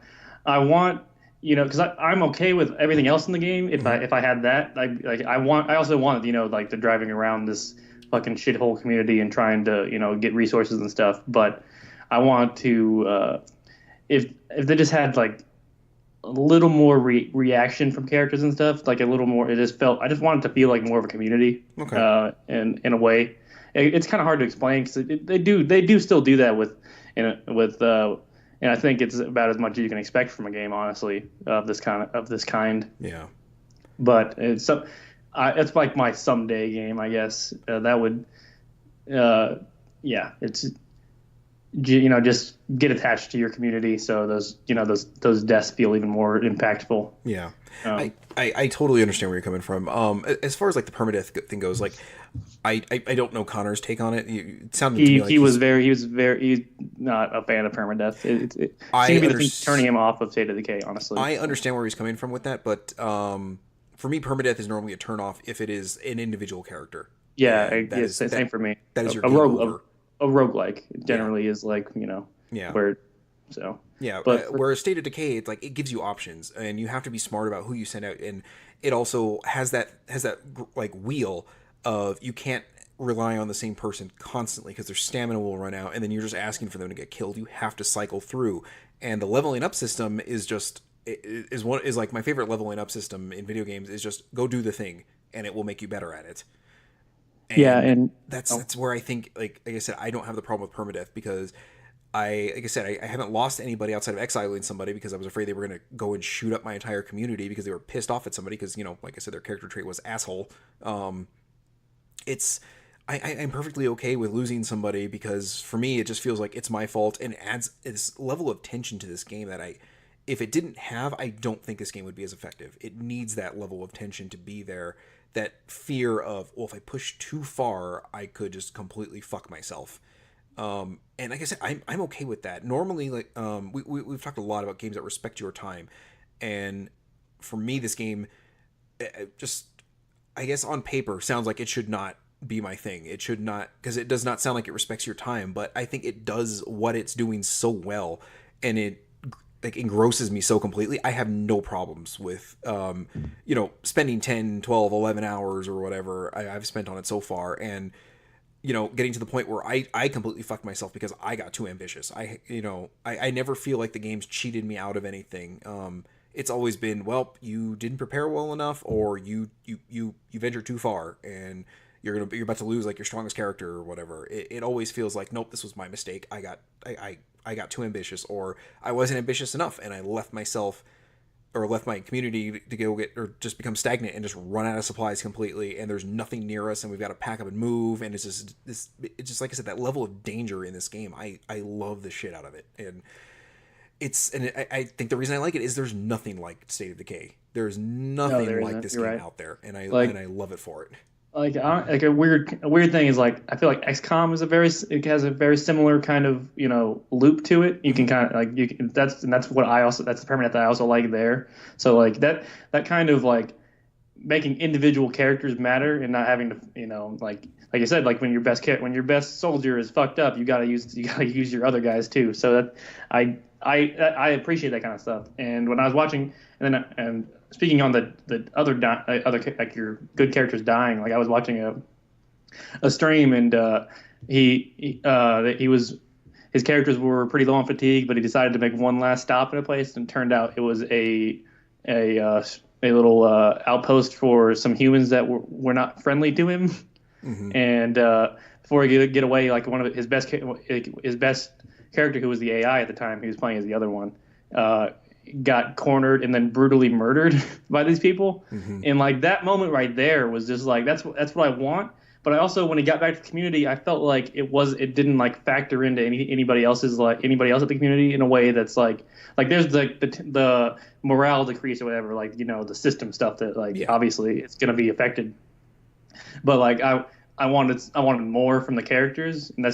because I'm okay with everything else in the game if I had that. I also want like the driving around this fucking shithole community and trying to get resources and stuff, but I want to if they just had like a little more reaction from characters and stuff, like a little more. I just want it to feel like more of a community. In a way, it's kind of hard to explain because they do still do that with and I think it's about as much as you can expect from a game, honestly, of this kind. Yeah, but it's like my someday game, I guess. That would, it's, just get attached to your community. So those deaths feel even more impactful. Yeah. I totally understand where you're coming from. As far as like the permadeath thing goes, like, I don't know Connor's take on it. It sounded to me like he was not a fan of permadeath. It seemed to be the thing turning him off of State of Decay, honestly. I understand where he's coming from with that, but, for me, permadeath is normally a turnoff if it is an individual character. Yeah, same for me. That is your game over. A roguelike generally is like, where So, Yeah, but whereas State of Decay, it's like it gives you options, and you have to be smart about who you send out, and it also has that like wheel of you can't rely on the same person constantly because their stamina will run out, and then you're just asking for them to get killed. You have to cycle through, and the leveling up system is just is like my favorite leveling up system in video games is just go do the thing, and it will make you better at it. yeah, And and oh, that's where I think like I said, I don't have the problem with permadeath because like I said, I haven't lost anybody outside of exiling somebody because I was afraid they were going to go and shoot up my entire community because they were pissed off at somebody because, like I said, their character trait was asshole. It's, I'm perfectly okay with losing somebody because for me, it just feels like it's my fault and adds this level of tension to this game that if it didn't have, I don't think this game would be as effective. It needs that level of tension to be there. That fear of, well, if I push too far, I could just completely fuck myself. And like I said, I'm okay with that. Normally, like we've talked a lot about games that respect your time, and for me, this game just I guess on paper sounds like it should not be my thing. It should not because it does not sound like it respects your time. But I think it does what it's doing so well, and it like engrosses me so completely. I have no problems with spending 10, 12, 11 hours or whatever I've spent on it so far, and getting to the point where I completely fucked myself because I got too ambitious. I never feel like the game's cheated me out of anything. It's always been, well, you didn't prepare well enough, or you ventured too far, and you're about to lose like your strongest character or whatever. It always feels like, nope, this was my mistake. I got too ambitious, or I wasn't ambitious enough, and I left myself or left my community to go get or just become stagnant and just run out of supplies completely, and there's nothing near us and we've got to pack up and move, and it's just like I said, that level of danger in this game, I love the shit out of it. And I think the reason I like it is there's nothing like State of Decay. There's no, nothing there like isn't. this You're game right. out there, and Like I love it for it. like a weird thing is like I feel like XCOM is it has a very similar kind of loop to it. You can kind of like you can, that's what I also that's the permanent that I also like there. So like that kind of like making individual characters matter and not having to like I said, like when your best soldier is fucked up, you gotta use your other guys too. So that I appreciate that kind of stuff. And when I was watching, and speaking on the other like your good characters dying, like I was watching a stream, and he was his characters were pretty low on fatigue, but he decided to make one last stop in a place, and turned out it was a a little outpost for some humans that were not friendly to him. Mm-hmm. And before he could get away, like one of his best character, who was the AI at the time, he was playing as the other one, got cornered and then brutally murdered by these people. Mm-hmm. And like that moment right there was just like that's what I want. But I also, when he got back to the community, I felt like it didn't like factor into anybody else at the community in a way that's like there's the morale decrease or whatever, like the system stuff that like obviously it's gonna be affected. But like I wanted more from the characters, and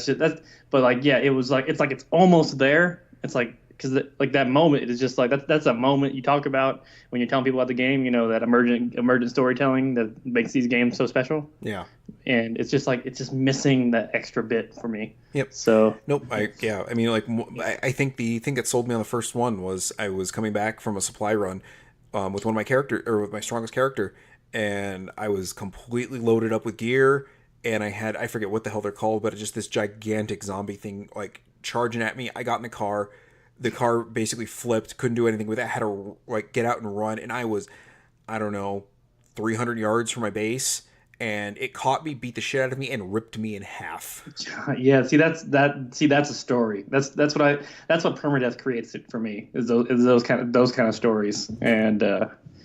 but like yeah, it was like it's almost there. It's like because like that moment, it is just like that's a moment you talk about when you're telling people about the game, that emergent storytelling that makes these games so special. Yeah. And it's just missing that extra bit for me. Yep. So nope. I mean, like I think the thing that sold me on the first one was I was coming back from a supply run with with my strongest character, and I was completely loaded up with gear, and I forget what the hell they're called, but it's just this gigantic zombie thing like charging at me. I got in the car. The car basically flipped, couldn't do anything with it. I had to like get out and run, and I was, I don't know, 300 yards from my base, and it caught me, beat the shit out of me, and ripped me in half. yeah, that's a story. That's what permadeath creates it for me. Is those kind of stories. And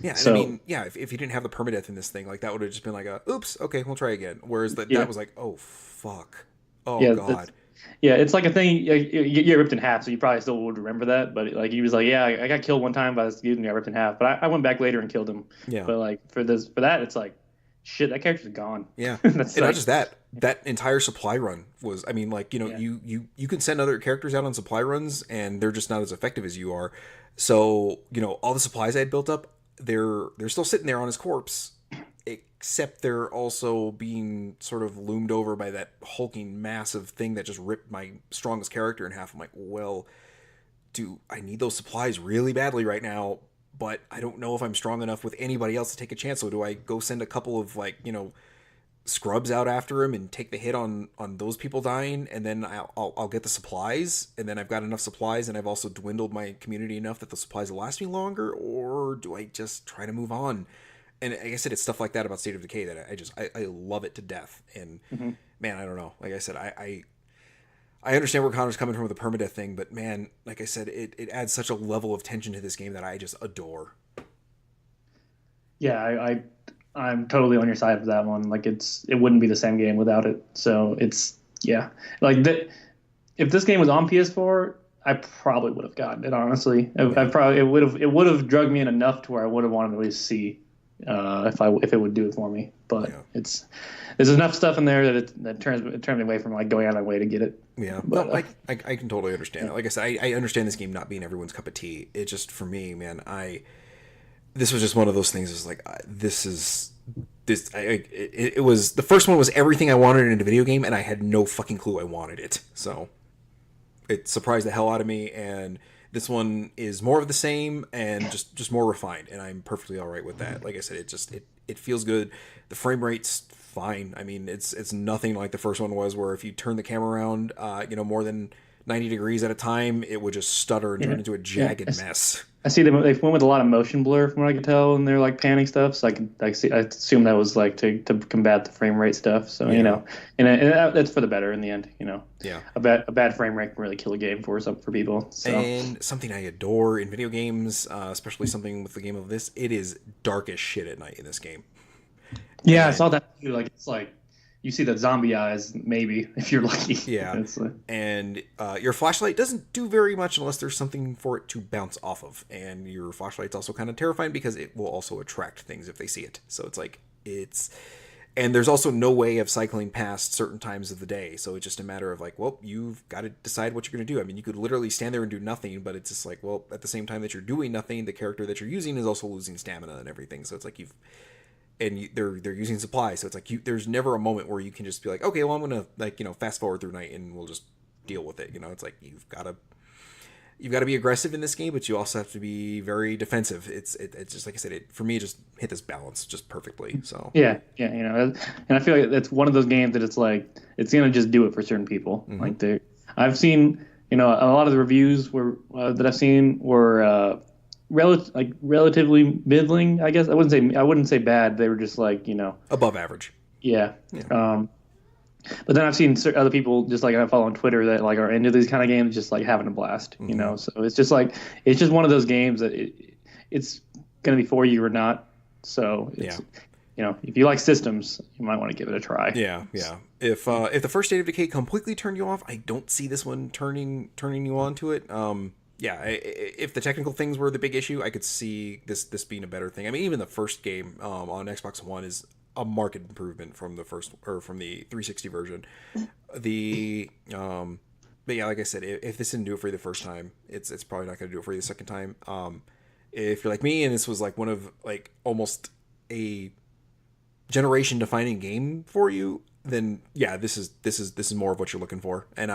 yeah, so I mean, yeah, if you didn't have the permadeath in this thing, like that would have just been like oops, okay, we'll try again. Whereas that was like, oh fuck, oh yeah, god. Yeah, it's like a thing. You get ripped in half, so you probably still would remember that. But like he was like, yeah, I got killed one time by this dude and got ripped in half. But I went back later and killed him. Yeah. But like for that, it's like, shit, that character's gone. Yeah. That's and not just that entire supply run was, I mean, like you can send other characters out on supply runs and they're just not as effective as you are. So all the supplies I had built up, they're still sitting there on his corpse. Except they're also being sort of loomed over by that hulking massive thing that just ripped my strongest character in half. I'm like, well, do I need those supplies really badly right now? But I don't know if I'm strong enough with anybody else to take a chance. So do I go send a couple of like, scrubs out after him and take the hit on those people dying, and then I'll get the supplies, and then I've got enough supplies, and I've also dwindled my community enough that the supplies will last me longer, or do I just try to move on? And like I said, it's stuff like that about State of Decay that I love it to death. And man, I don't know. Like I said, I understand where Connor's coming from with the permadeath thing, but man, like I said, it adds such a level of tension to this game that I just adore. Yeah, I'm totally on your side for that one. Like it wouldn't be the same game without it. So yeah, like if this game was on PS4, I probably would have gotten it. Honestly, it would have drugged me in enough to where I would have wanted to at least see if it would do it for me. But yeah. There's enough stuff in there that it turns me away from like going out of my way to get it. Yeah, but no, I can totally understand it. Like I said, I understand this game not being everyone's cup of tea. It just, for me, man, this was just one of those things. Is like it was, the first one was everything I wanted in a video game, and I had no fucking clue I wanted it. So it surprised the hell out of me, and this one is more of the same and just more refined, and I'm perfectly all right with that. Like I said, it feels good. The frame rate's fine. I mean, it's nothing like the first one was, where if you turn the camera around, more than 90 degrees at a time, it would just stutter and turn into a jagged mess. I see they went with a lot of motion blur from what I could tell, and they're like panning stuff. So I assume that was like to combat the frame rate stuff. So and that's for the better in the end. Yeah. A bad frame rate can really kill a game for people. So. And something I adore in video games, especially something with the game of this, it is dark as shit at night in this game. Yeah, I saw that too. Like it's like you see the zombie eyes, maybe, if you're lucky. Yeah. And your flashlight doesn't do very much unless there's something for it to bounce off of. And your flashlight's also kind of terrifying because it will also attract things if they see it. So it's like, and there's also no way of cycling past certain times of the day. So it's just a matter of like, well, you've got to decide what you're going to do. I mean, you could literally stand there and do nothing, but it's just like, well, at the same time that you're doing nothing, the character that you're using is also losing stamina and everything. So it's like they're using supplies, so it's like there's never a moment where you can just be like, okay, well, I'm gonna fast forward through night and we'll just deal with it. It's like you've got to be aggressive in this game, but you also have to be very defensive. It's just like I said, for me, it just hit this balance just perfectly. So yeah, and I feel like it's one of those games that it's like it's gonna just do it for certain people. Mm-hmm. Like I've seen a lot of the reviews that I've seen were. Relatively middling, I guess. I wouldn't say bad. They were just like above average. Yeah. But then I've seen other people just like I follow on Twitter that like are into these kind of games, just like having a blast. Mm-hmm. So it's just one of those games that it's gonna be for you or not. So it's, if you like systems, you might want to give it a try. Yeah. If the first State of Decay completely turned you off, I don't see this one turning you onto it. Yeah, if the technical things were the big issue, I could see this being a better thing. I mean, even the first game on Xbox One is a marked improvement from the first or from the 360 version. But yeah, like I said, if this didn't do it for you the first time, it's probably not going to do it for you the second time. If you're like me and this was like one of like almost a generation defining game for you, then yeah, this is more of what you're looking for. And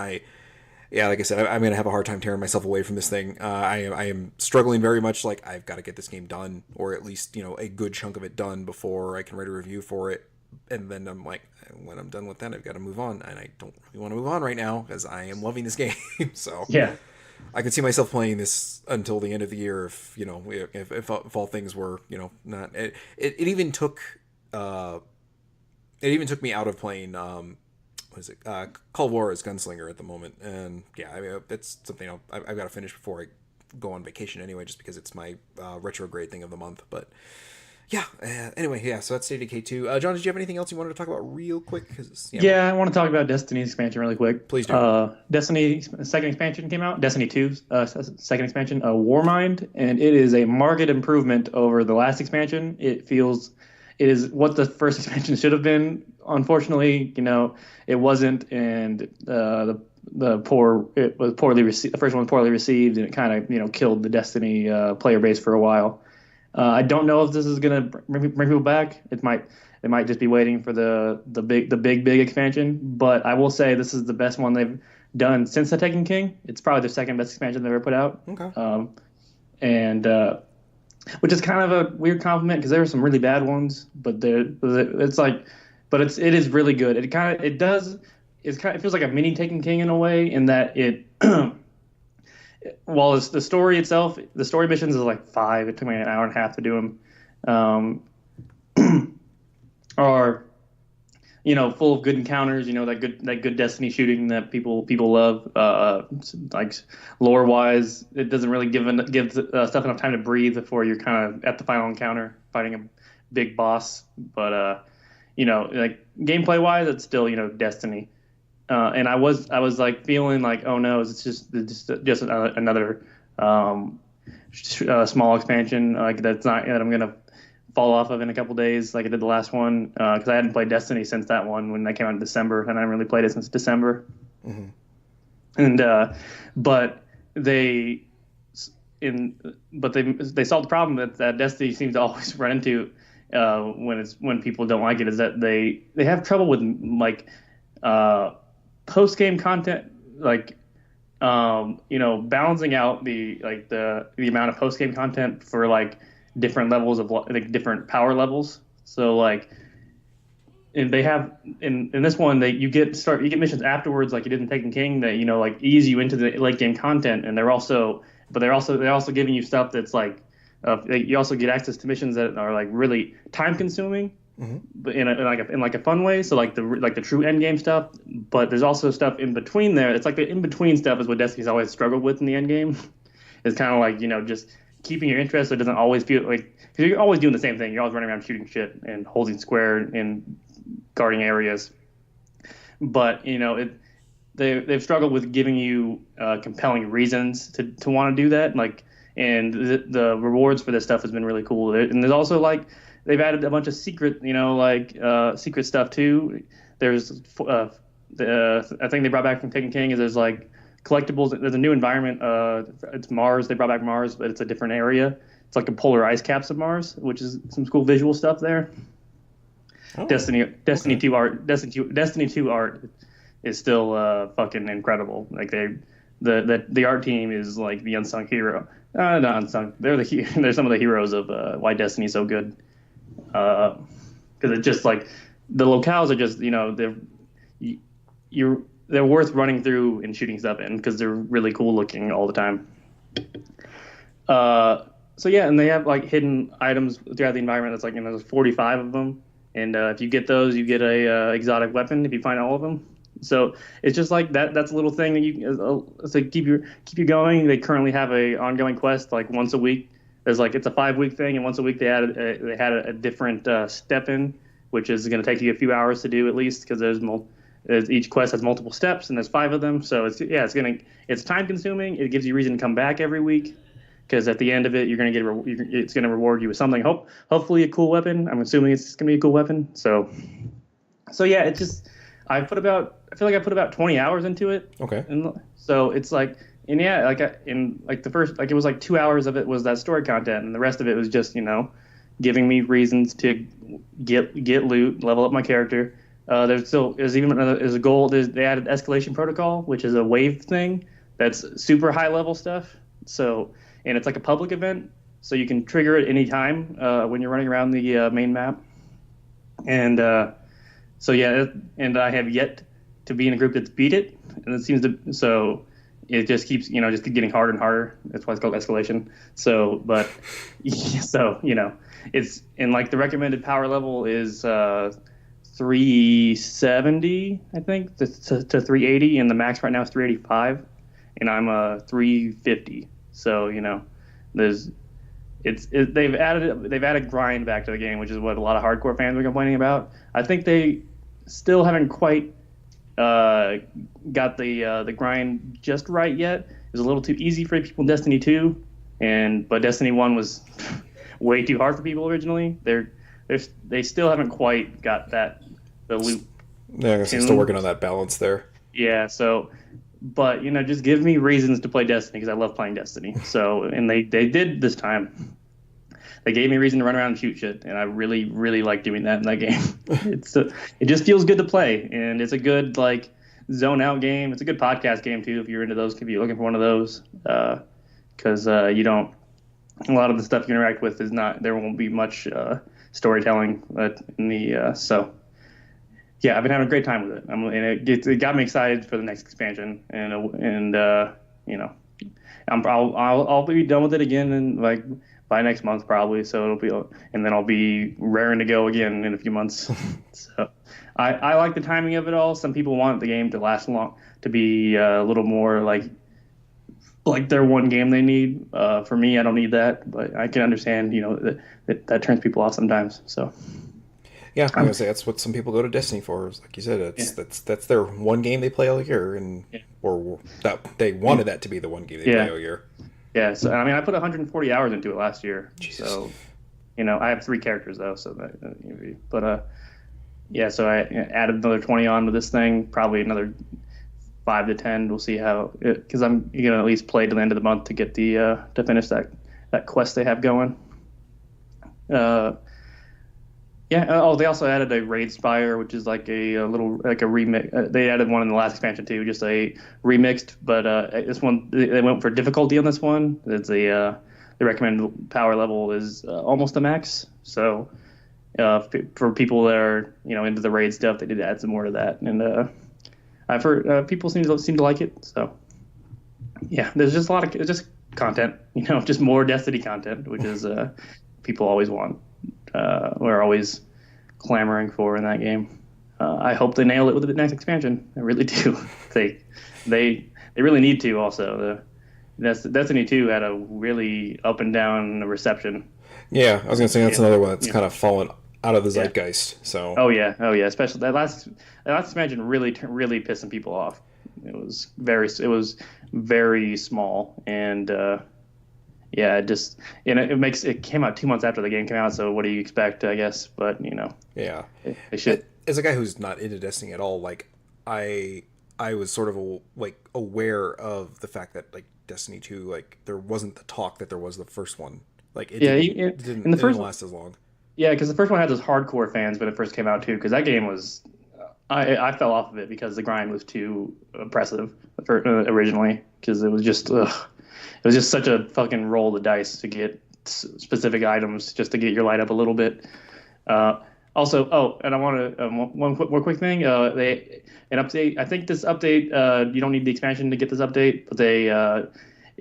like I said, I'm going to have a hard time tearing myself away from this thing. I am struggling very much. Like, I've got to get this game done, or at least, a good chunk of it done before I can write a review for it. And then I'm like, when I'm done with that, I've got to move on. And I don't really want to move on right now because I am loving this game. So yeah, I could see myself playing this until the end of the year if all things were, not. It even took me out of playing. What is it? Call of War is Gunslinger at the moment, and yeah, I mean it's something I've got to finish before I go on vacation anyway, just because it's my retrograde thing of the month. But yeah, anyway, yeah. So that's State of Decay 2. John, did you have anything else you wanted to talk about real quick? Yeah, I want to talk about Destiny's expansion really quick. Please do. Destiny's second expansion came out. Destiny 2's second expansion, Warmind, and it is a marked improvement over the last expansion. It is what the first expansion should have been. Unfortunately, it wasn't, and it was poorly received. The first one was poorly received, and it kind of killed the Destiny player base for a while. I don't know if this is gonna bring people back. They might just be waiting for the big expansion. But I will say this is the best one done since the Taken King. It's probably the second best expansion they've ever put out. Okay. And which is kind of a weird compliment because there are some really bad ones, but it's like, but it is really good. It feels like a mini Taken King in a way, in that it while it's the story itself, the story missions is like 5. It took me an hour and a half to do them. Are full of good encounters. That good Destiny shooting that people love. Like lore wise, it doesn't really give stuff enough time to breathe before you're kind of at the final encounter fighting a big boss. But like gameplay wise, it's still Destiny. And I was like feeling like, oh no, it's just another small expansion like that I'm gonna fall off of in a couple days like I did the last one, because I hadn't played Destiny since that one when that came out in December, and I haven't really played it since December. Mm-hmm. And but they solved the problem that Destiny seems to always run into when people don't like it, is that they have trouble with like post game content, like balancing out the amount of post game content for like different levels of like different power levels. So like, and they have in this one you get missions afterwards like you did in Taken King that like ease you into the late game content, and they're also giving you stuff that's like you also get access to missions that are like really time consuming, mm-hmm. but in a fun way. So like the true end game stuff, but there's also stuff in between there. It's like the in between stuff is what Destiny's always struggled with in the end game. It's kind of like just keeping your interest, so it doesn't always feel like, because you're always doing the same thing. You're always running around shooting shit and holding square and guarding areas. But they've struggled with giving you compelling reasons to want to do that. Like, and the rewards for this stuff has been really cool. And there's also like they've added a bunch of secret, secret stuff too. There's I think they brought back from Taken King is there's like collectibles. There's a new environment. It's Mars. They brought back Mars, but it's a different area. It's like the polar ice caps of Mars, which is some cool visual stuff there. Oh, Destiny 2 art is still fucking incredible. Like the art team is like the unsung hero. Not unsung. They're some of the heroes of why Destiny's so good. Because it's just like the locales are just they're worth running through and shooting stuff in because they're really cool looking all the time. So yeah, and they have like hidden items throughout the environment. That's like there's 45 of them, and if you get those, you get a exotic weapon if you find all of them. So it's just like that. That's a little thing that you to keep you going. They currently have a ongoing quest like once a week. There's like it's a 5-week thing, and once a week they had a different step in, which is going to take you a few hours to do at least because each quest has multiple steps and there's 5 of them. So it's time consuming. It gives you reason to come back every week because at the end of it you're going to it's going to reward you with something. Hopefully a cool weapon. I'm assuming it's going to be a cool weapon. So yeah, it's just I feel like I put about 20 hours into it. Okay. And so it's like, and yeah, the first, like it was like 2 hours of it was that story content, and the rest of it was just giving me reasons to get loot, level up my character. There's a goal. They added escalation protocol, which is a wave thing that's super high level stuff. So, and it's like a public event, so you can trigger it anytime when you're running around the main map. And so yeah, and I have yet to be in a group that's beat it, and it seems to it just keeps just getting harder and harder. That's why it's called escalation. So, but it's and like the recommended power level is 370, I think, to 380, and the max right now is 385, and I'm 350. So they've added grind back to the game, which is what a lot of hardcore fans are complaining about. I think they still haven't quite got the grind just right yet. It was a little too easy for people in Destiny 2, but Destiny 1 was way too hard for people originally. They still haven't quite got the loop. Yeah, I guess they're still working on that balance there. Yeah, so, but just give me reasons to play Destiny because I love playing Destiny. So, and they did this time. They gave me a reason to run around and shoot shit, and I really, really like doing that in that game. It just feels good to play, and it's a good zone out game. It's a good podcast game too if you're into those. If you're looking for one of those, because you don't. A lot of the stuff you interact with is not. There won't be much storytelling in the. So yeah, I've been having a great time with it. And it got me excited for the next expansion, and you know, I'll be done with it again and like by next month probably. So it'll be, and then I'll be raring to go again in a few months. So I like the timing of it all. Some people want the game to last long, to be a little more like their one game they need. For me, I don't need that, but I can understand, that turns people off sometimes. So Yeah, I was gonna say that's what some people go to Destiny for. Is like you said, that's their one game they play all year, and or that they wanted that to be the one game they play all year. Yeah, so I mean, I put 140 hours into it last year. Jesus. So, I have 3 characters though, so yeah, so I added another 20 on to this thing, probably another 5 to 10. We'll see how, because I'm gonna at least play to the end of the month to get to finish that quest they have going. Yeah. Oh, they also added a raid spire, which is like a little like a remix. They added one in the last expansion too, just a remixed. But this one they went for difficulty on this one. It's the recommended power level is almost a max. So for people that are into the raid stuff, they did add some more to that. And I've heard people seem to like it. So yeah, there's just a lot of just content. Just more Destiny content, which is people always want. We're always clamoring for in that game. I hope they nail it with the next expansion. I really do. They really need to. Also, Destiny 2 had a really up and down reception. Yeah, I was gonna say that's another one that's kind of fallen out of the zeitgeist. So. Oh yeah. Especially that last expansion really pissed some people off. It was very small and. Yeah, it came out 2 months after the game came out, so what do you expect, I guess? But yeah, they should. As a guy who's not into Destiny at all, like I was sort of aware of the fact that like Destiny 2, like there wasn't the talk that there was the first one. Like it didn't last as long. Yeah, because the first one had those hardcore fans when it first came out too. Because that game was, I fell off of it because the grind was too oppressive originally. Because it was just. It was just such a fucking roll of the dice to get specific items just to get your light up a little bit. Also, and I want to one quick thing. An update. I think this update. You don't need the expansion to get this update, but they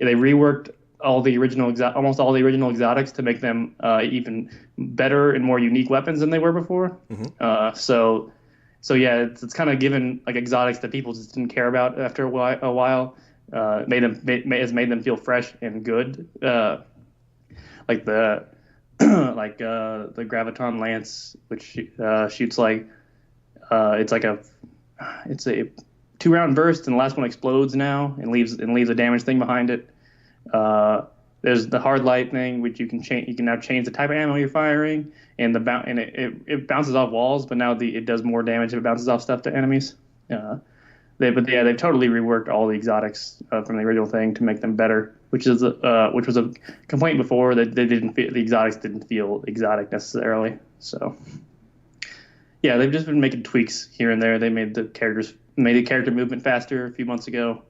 reworked almost all the original exotics to make them even better and more unique weapons than they were before. Mm-hmm. So yeah, it's kind of given like exotics that people just didn't care about after a while. Has made them feel fresh and good, like the the graviton lance, which shoots like it's a 2-round burst, and the last one explodes now and leaves a damage thing behind it. There's the hard light thing, which you can change. You can now change the type of ammo you're firing, and it bounces off walls, but now it does more damage if it bounces off stuff to enemies. They've totally reworked all the exotics from the original thing to make them better, which was a complaint before that the exotics didn't feel exotic necessarily. So yeah, they've just been making tweaks here and there. They made the character movement faster a few months ago.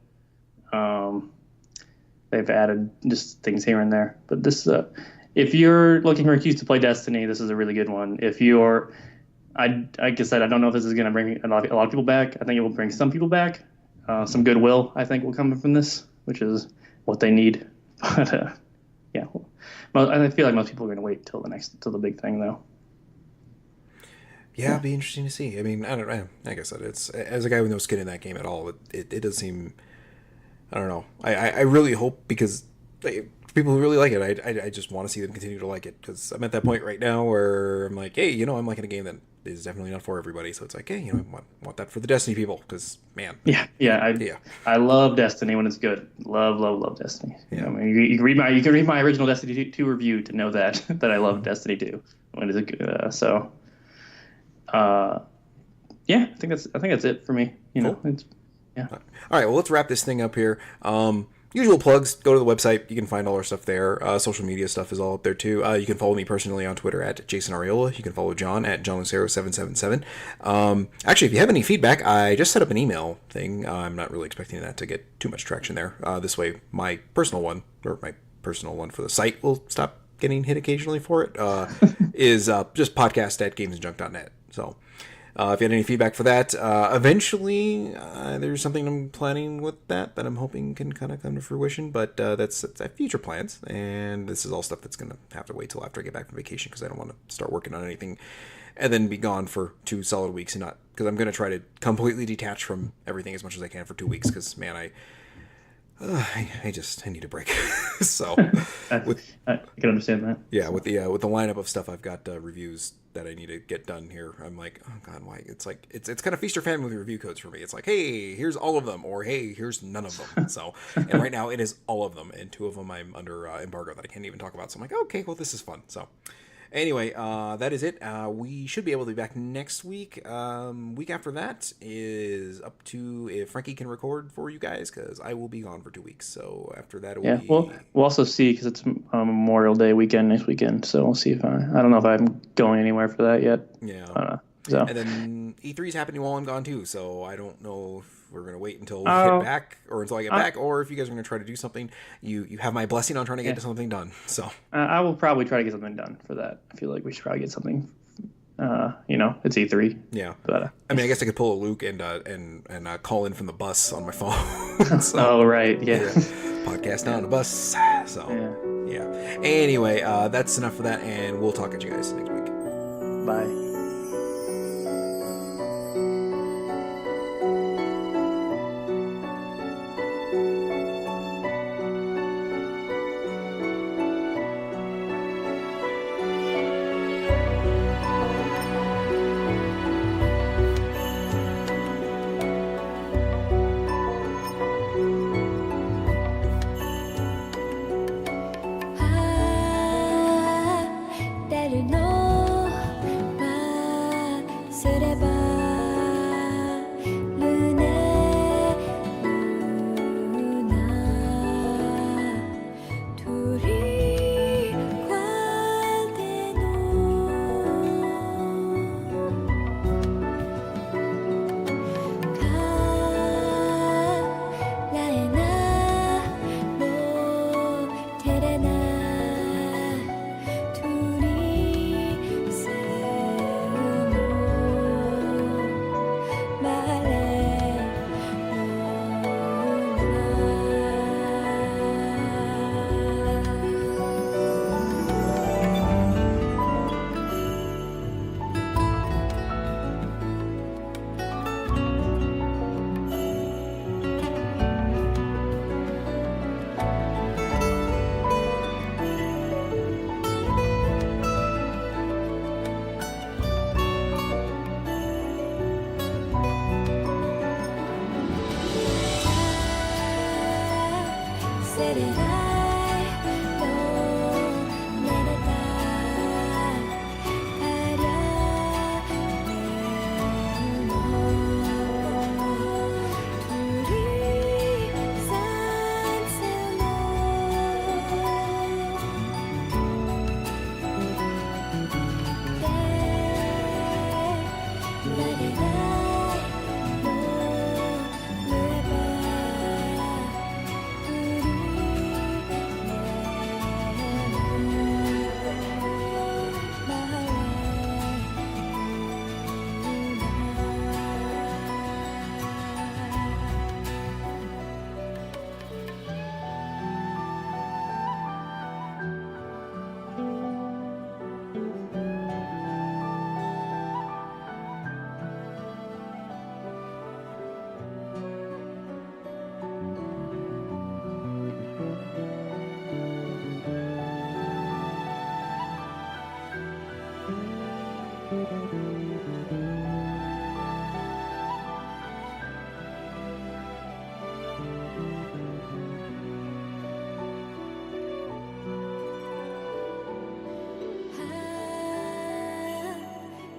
They've added just things here and there, but this if you're looking for an excuse to play Destiny, this is a really good one. If you're like I said, I don't know if this is going to bring a lot of people back. I think it will bring some people back. Some goodwill, I think, will come from this, which is what they need. But yeah, I feel like most people are going to wait till the big thing, though. Yeah, it'd be interesting to see. I mean, I don't know. Like I said, it's as a guy with no skin in that game at all, it does seem. I don't know. I really hope because people who really like it, I just want to see them continue to like it because I'm at that point right now where I'm like, hey, I'm liking a game that is definitely not for everybody. So it's like, hey, I want that for the Destiny people because man. I love Destiny when it's good. Love Destiny. Yeah. I mean, you can read my original Destiny 2 review to know that I love Destiny 2 when it's good. Yeah, I think that's it for me. Cool. It's yeah. All right, well, let's wrap this thing up here. usual plugs. Go to the website. You can find all our stuff there. Social media stuff is all up there too. You can follow me personally on Twitter at Jason Ariola. You can follow John at JohnLucero777. Actually, if you have any feedback, I just set up an email thing. I'm not really expecting that to get too much traction there. This way, my personal one for the site will stop getting hit occasionally for it. Is just podcast@gamesandjunk.net. So. If you had any feedback for that, eventually there's something I'm planning with that I'm hoping can kind of come to fruition, but that's future plans, and this is all stuff that's going to have to wait till after I get back from vacation, because I don't want to start working on anything and then be gone for 2 solid weeks, and not, because I'm going to try to completely detach from everything as much as I can for 2 weeks, because, man, I need a break. So I can understand that. Yeah, with the lineup of stuff I've got, reviews that I need to get done here. I'm like, oh god, why? It's like it's kind of feast or famine with review codes for me. It's like, hey, here's all of them, or hey, here's none of them. So, and right now it is all of them, and 2 of them I'm under embargo that I can't even talk about. So I'm like, okay, well, this is fun. So. Anyway, that is it. We should be able to be back next week. Week after that is up to if Frankie can record for you guys, because I will be gone for 2 weeks. So after that, it will be... we'll also see, because it's Memorial Day weekend next weekend. So we'll see if I don't know if I'm going anywhere for that yet. Yeah. So. And then E3 is happening while I'm gone too. So I don't know if we're going to wait until we get back, or until I get back, or if you guys are going to try to do something. You have my blessing on trying to get something done. So I will probably try to get something done for that. I feel like we should probably get something. It's E3. Yeah, but I mean, I guess I could pull a Luke and call in from the bus on my phone. So, oh right, yeah. Podcast on the bus. So yeah. Anyway, that's enough for that, and we'll talk at you guys next week. Bye.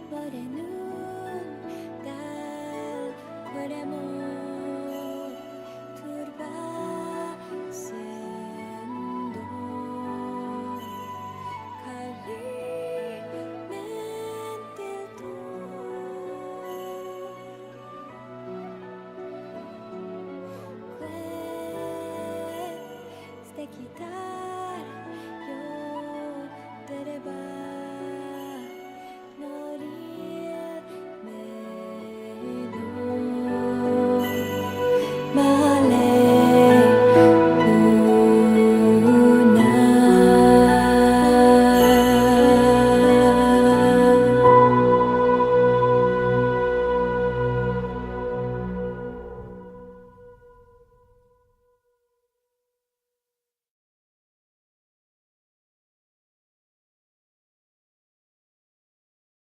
What a noon, that what a moon.